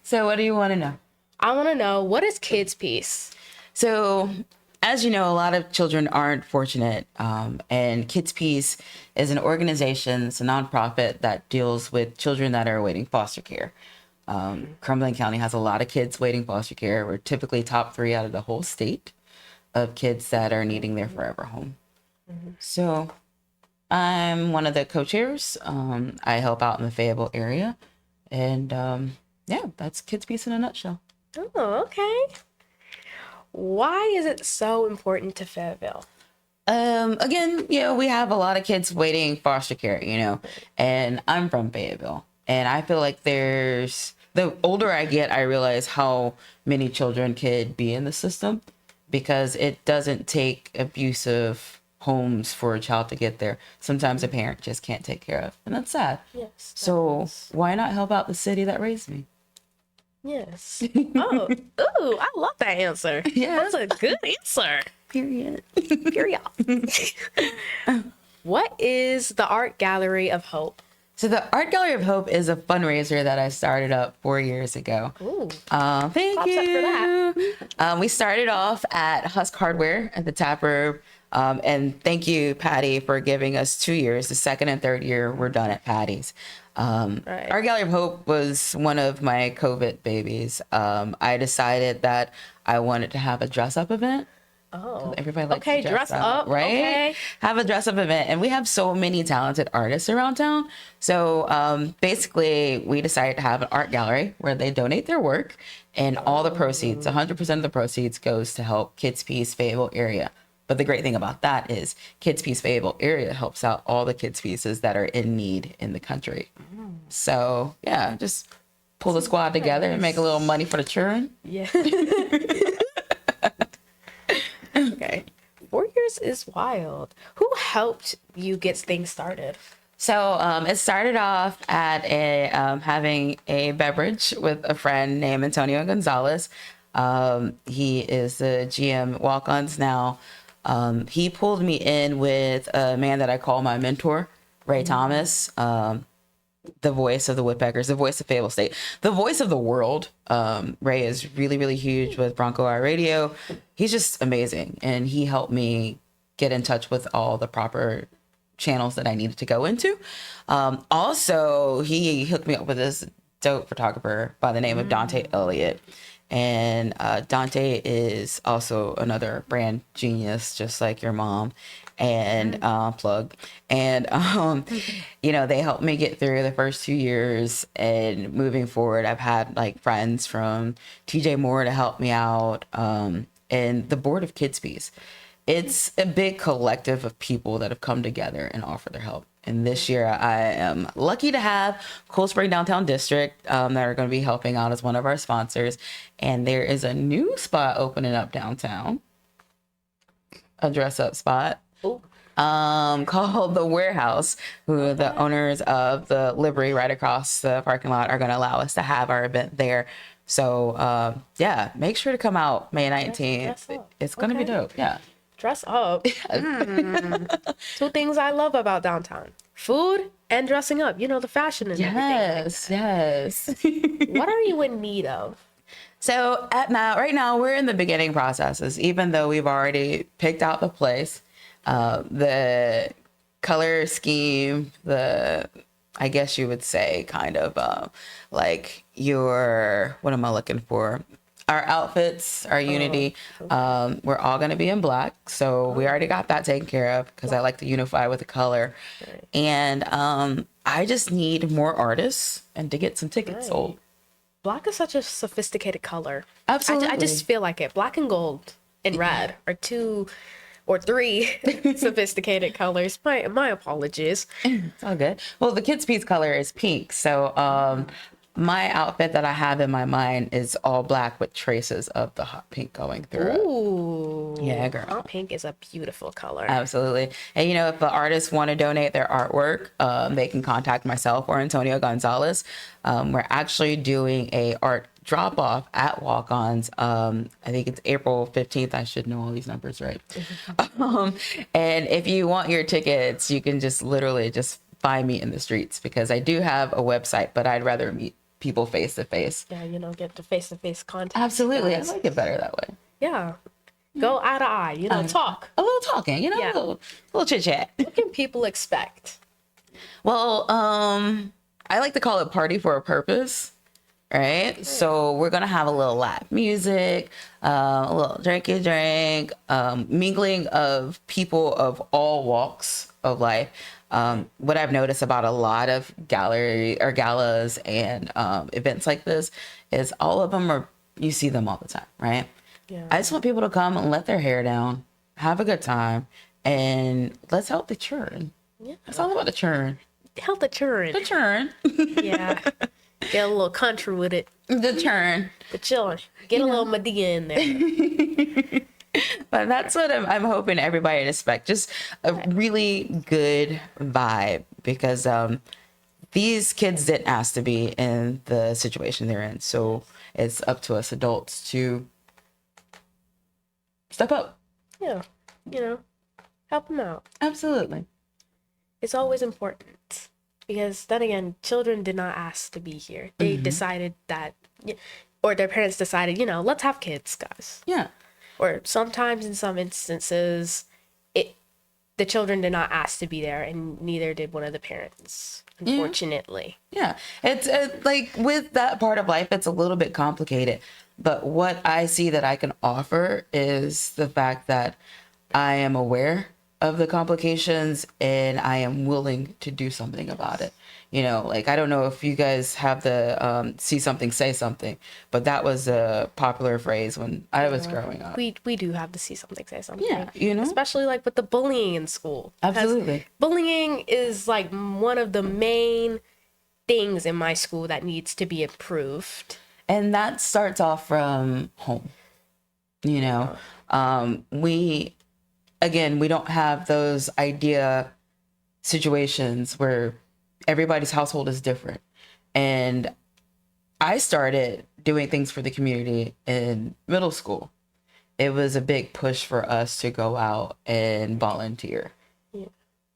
So what do you want to know? I want to know, what is KidsPeace? So, as you know, a lot of children aren't fortunate, and KidsPeace is an organization, it's a nonprofit that deals with children that are awaiting foster care. Cumberland County has a lot of kids waiting foster care. We're typically top 3 out of the whole state of kids that are needing their forever home. So I'm one of the co-chairs. I help out in the Fayetteville area, and that's KidsPeace in a nutshell. Oh, okay. Why is it so important to Fayetteville? Again, we have a lot of kids waiting foster care, and I'm from Fayetteville. And I feel like the older I get, I realize how many children could be in the system, because it doesn't take abusive homes for a child to get there. Sometimes a parent just can't take care of, and that's sad. Yes. So why not help out the city that raised me? Yes. Oh, ooh, I love that answer. Yeah. That's a good answer. Period. Period. What is the Art Gallery of Hope? So the Art Gallery of Hope is a fundraiser that I started up 4 years ago. Ooh. Thank Props you. up for that. We started off at Husk Hardware at the Tap Room. And thank you, Patty, for giving us 2 years. The second and third year, we're done at Patty's. Right. Art Gallery of Hope was one of my COVID babies. I decided that I wanted to have a dress-up event. Oh, Everybody likes okay, to dress up, right? okay. Have a dress-up event, and we have so many talented artists around town. So basically, we decided to have an art gallery where they donate their work, and all the proceeds, 100% of the proceeds, goes to help KidsPeace Fayetteville area. But the great thing about that is KidsPeace Fayetteville area helps out all the kids pieces that are in need in the country. So yeah, just pull the squad together and make a little money for the children. Yeah. Okay. 4 years is wild. Who helped you get things started? So it started off at having a beverage with a friend named Antonio Gonzalez. He is the GM Walk-Ons now. He pulled me in with a man that I call my mentor, Ray Thomas, the voice of the Woodpeckers, the voice of Fayetteville State, the voice of the world. Ray is really, really huge with Bronco Eye Radio. He's just amazing. And he helped me get in touch with all the proper channels that I needed to go into. Also, he hooked me up with this dope photographer by the name of Dante Elliott. And Dante is also another brand genius, just like your mom. And plug. And, they helped me get through the first 2 years. And moving forward, I've had like friends from TJ Moore to help me out. And the board of KidsPeace. It's a big collective of people that have come together and offer their help. And this year, I am lucky to have Cool Spring Downtown District that are going to be helping out as one of our sponsors. And there is a new spot opening up downtown, a dress-up spot. Called The Warehouse, who the owners of the Library right across the parking lot are going to allow us to have our event there. So, yeah, make sure to come out May 19th. It's going to be dope. Yeah. Dress up. Two things I love about downtown: food and dressing up. You know, the fashion and everything. Yes. What are you in need of? So right now, we're in the beginning processes, even though we've already picked out the place. The color scheme, I guess you would say kind of like what am I looking for? Our outfits, our unity, we're all going to be in black. So we already got that taken care of because I like to unify with the color. Right. And I just need more artists and to get some tickets sold. Black is such a sophisticated color. Absolutely. I just feel like it. Black and gold and red are two or three sophisticated colors. My apologies. It's all good. Well, the KidsPeace color is pink. So my outfit that I have in my mind is all black with traces of the hot pink going through it. Ooh. Yeah, girl. Hot pink is a beautiful color. Absolutely. And, if the artists want to donate their artwork, they can contact myself or Antonio Gonzalez. We're actually doing a art drop-off at Walk-Ons. I think it's April 15th. I should know all these numbers right. And if you want your tickets, you can just literally just find me in the streets because I do have a website, but I'd rather meet people face-to-face. Yeah, get the face-to-face contact. Absolutely. I like it better that way. Yeah. Go eye to eye, talk. A little talking, a little chit-chat. What can people expect? Well, I like to call it party for a purpose. Right. So we're going to have a little live music, a little drink, mingling of people of all walks of life. What I've noticed about a lot of galas and events like this is all of them you see them all the time. Right. Yeah. I just want people to come and let their hair down, have a good time, and let's help the churn. Yeah. It's all about the churn. Help the churn. The churn. Yeah. Get a little country with it. The churn. The chillin'. Get a little Medea in there. But that's what I'm hoping everybody to expect. Just a really good vibe because these kids didn't ask to be in the situation they're in. So it's up to us adults to step up. Yeah. Help them out. Absolutely. It's always important. Because then again, children did not ask to be here. They decided that, or their parents decided, let's have kids, guys. Yeah. Or sometimes in some instances, the children did not ask to be there, and neither did one of the parents, unfortunately. Yeah. It's like with that part of life, it's a little bit complicated. But what I see that I can offer is the fact that I am aware of the complications and I am willing to do something about it. I don't know if you guys have the see something, say something, but that was a popular phrase when I was growing up. We do have the see something, say something. Yeah, especially like with the bullying in school. Absolutely. Bullying is like one of the main things in my school that needs to be improved. And that starts off from home. We don't have those idea situations where everybody's household is different. And I started doing things for the community in middle school. It was a big push for us to go out and volunteer. Yeah.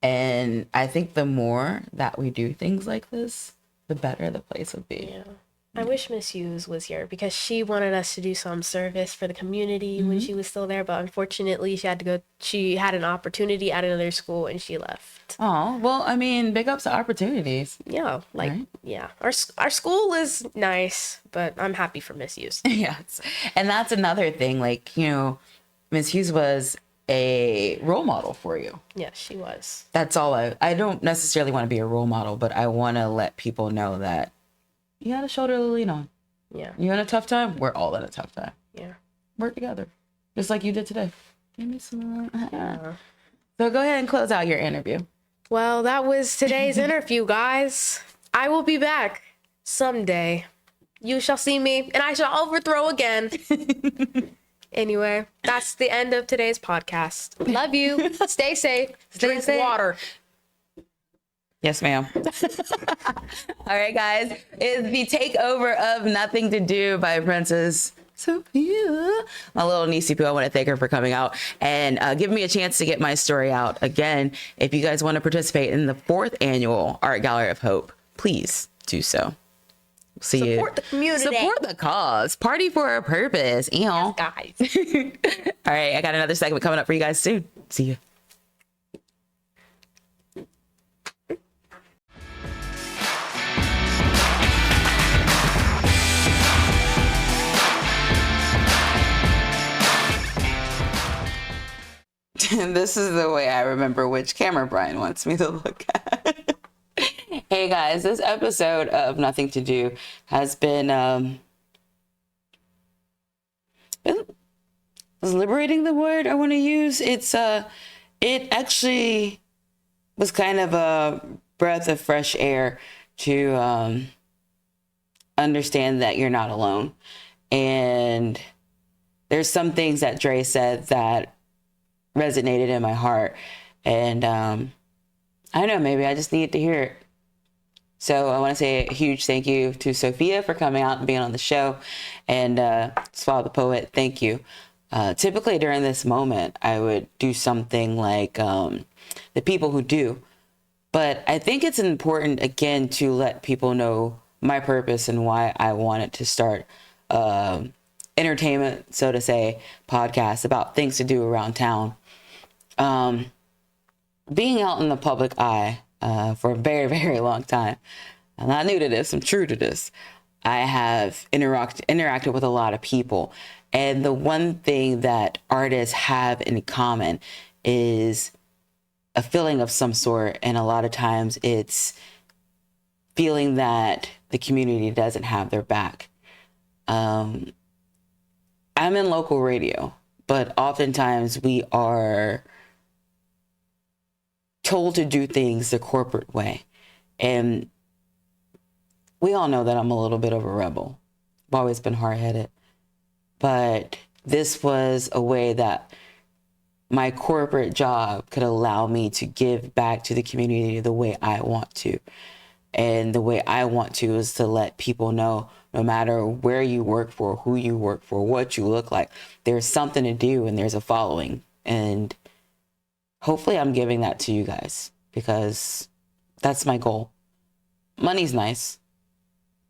And I think the more that we do things like this, the better the place would be. Yeah. I wish Miss Hughes was here because she wanted us to do some service for the community when she was still there, but unfortunately she had an opportunity at another school and she left. Oh, well, I mean, big ups to opportunities. Yeah, right? Yeah. Our school is nice, but I'm happy for Miss Hughes. Yes. And that's another thing, Miss Hughes was a role model for you. Yes, she was. That's all I don't necessarily want to be a role model, but I want to let people know that you got a shoulder to lean on. Yeah. You in a tough time? We're all in a tough time. Yeah. Work together. Just like you did today. Give me some. Yeah. So go ahead and close out your interview. Well, that was today's interview, guys. I will be back someday. You shall see me, and I shall overthrow again. Anyway, that's the end of today's podcast. Love you. Stay safe. Drink water. Yes, ma'am. All right, guys. It's the takeover of Nothing to Do by Princess Sophia. My little niecey poo. I want to thank her for coming out and giving me a chance to get my story out. Again, if you guys want to participate in the 4th annual Art Gallery of Hope, please do so. See you. Support the community. Support the cause. Party for a purpose. Yes, guys. All right, I got another segment coming up for you guys soon. See you. This is the way I remember which camera Brian wants me to look at. Hey guys, this episode of Nothing to Do has been is liberating the word I want to use. It actually was kind of a breath of fresh air to understand that you're not alone. And there's some things that Dre said that resonated in my heart, and I don't know, maybe I just needed to hear it. So I want to say a huge thank you to Sophia for coming out and being on the show, and Suave The Poet, thank you. Typically during this moment, I would do something like the people who do, but I think it's important again to let people know my purpose and why I wanted to start entertainment, so to say, podcast about things to do around town. Being out in the public eye for a very, very long time. I'm not new to this. I'm true to this. I have interacted with a lot of people. And the one thing that artists have in common is a feeling of some sort. And a lot of times it's feeling that the community doesn't have their back. I'm in local radio, but oftentimes we are told to do things the corporate way. And we all know that I'm a little bit of a rebel. I've always been hard-headed. But this was a way that my corporate job could allow me to give back to the community the way I want to. And the way I want to is to let people know, no matter where you work for, who you work for, what you look like, there's something to do and there's a following. And hopefully I'm giving that to you guys, because that's my goal. Money's nice,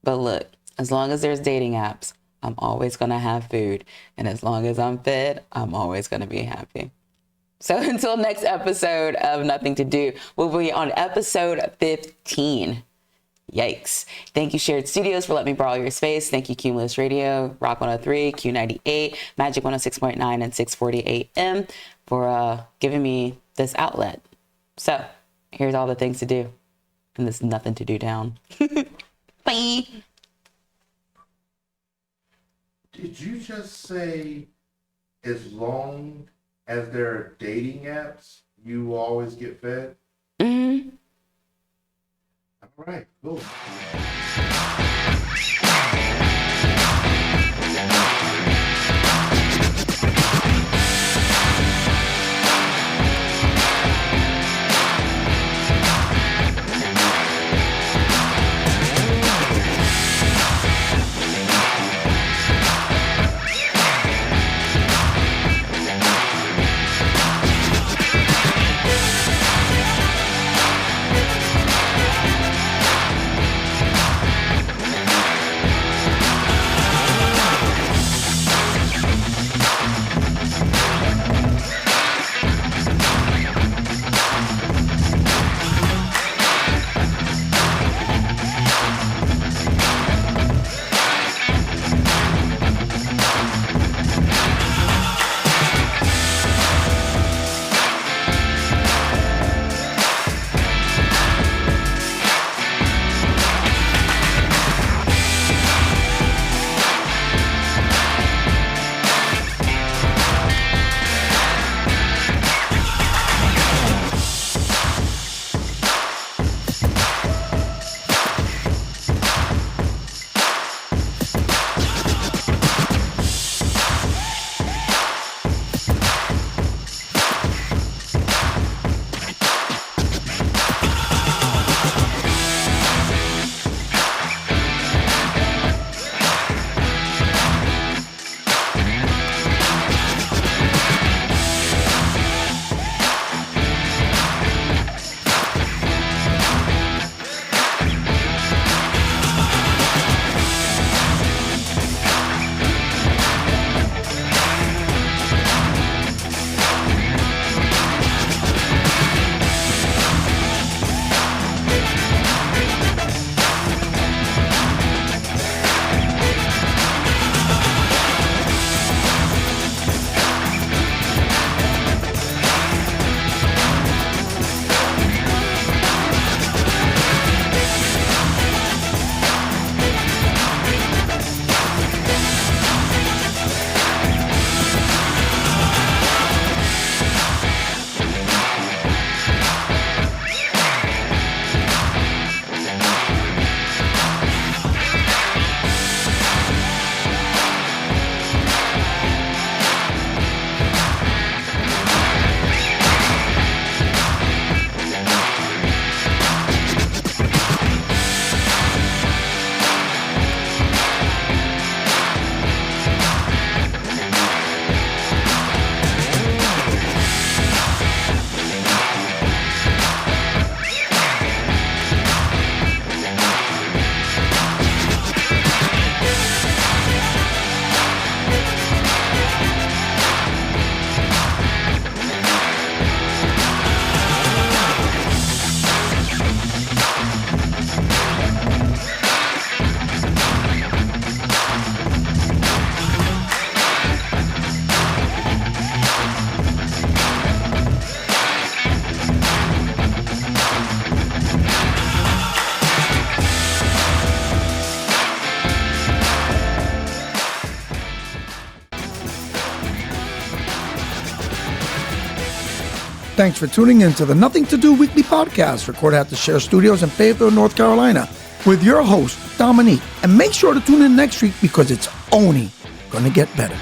but look, as long as there's dating apps, I'm always going to have food. And as long as I'm fed, I'm always going to be happy. So until next episode of Nothing to Do, we'll be on episode 15. Yikes. Thank you, Shared Studios, for letting me borrow your space. Thank you, Cumulus Radio, Rock 103, Q98, Magic 106.9, and 640 AM for giving me this outlet. So here's all the things to do. And there's nothing to do down. Bye. Did you just say as long as there are dating apps, you will always get fed? Mm-hmm. All right, cool. Thanks for tuning in to the Nothing to Do weekly podcast, recorded at the Share Studios in Fayetteville, North Carolina, with your host, Dominique. And make sure to tune in next week because it's only going to get better.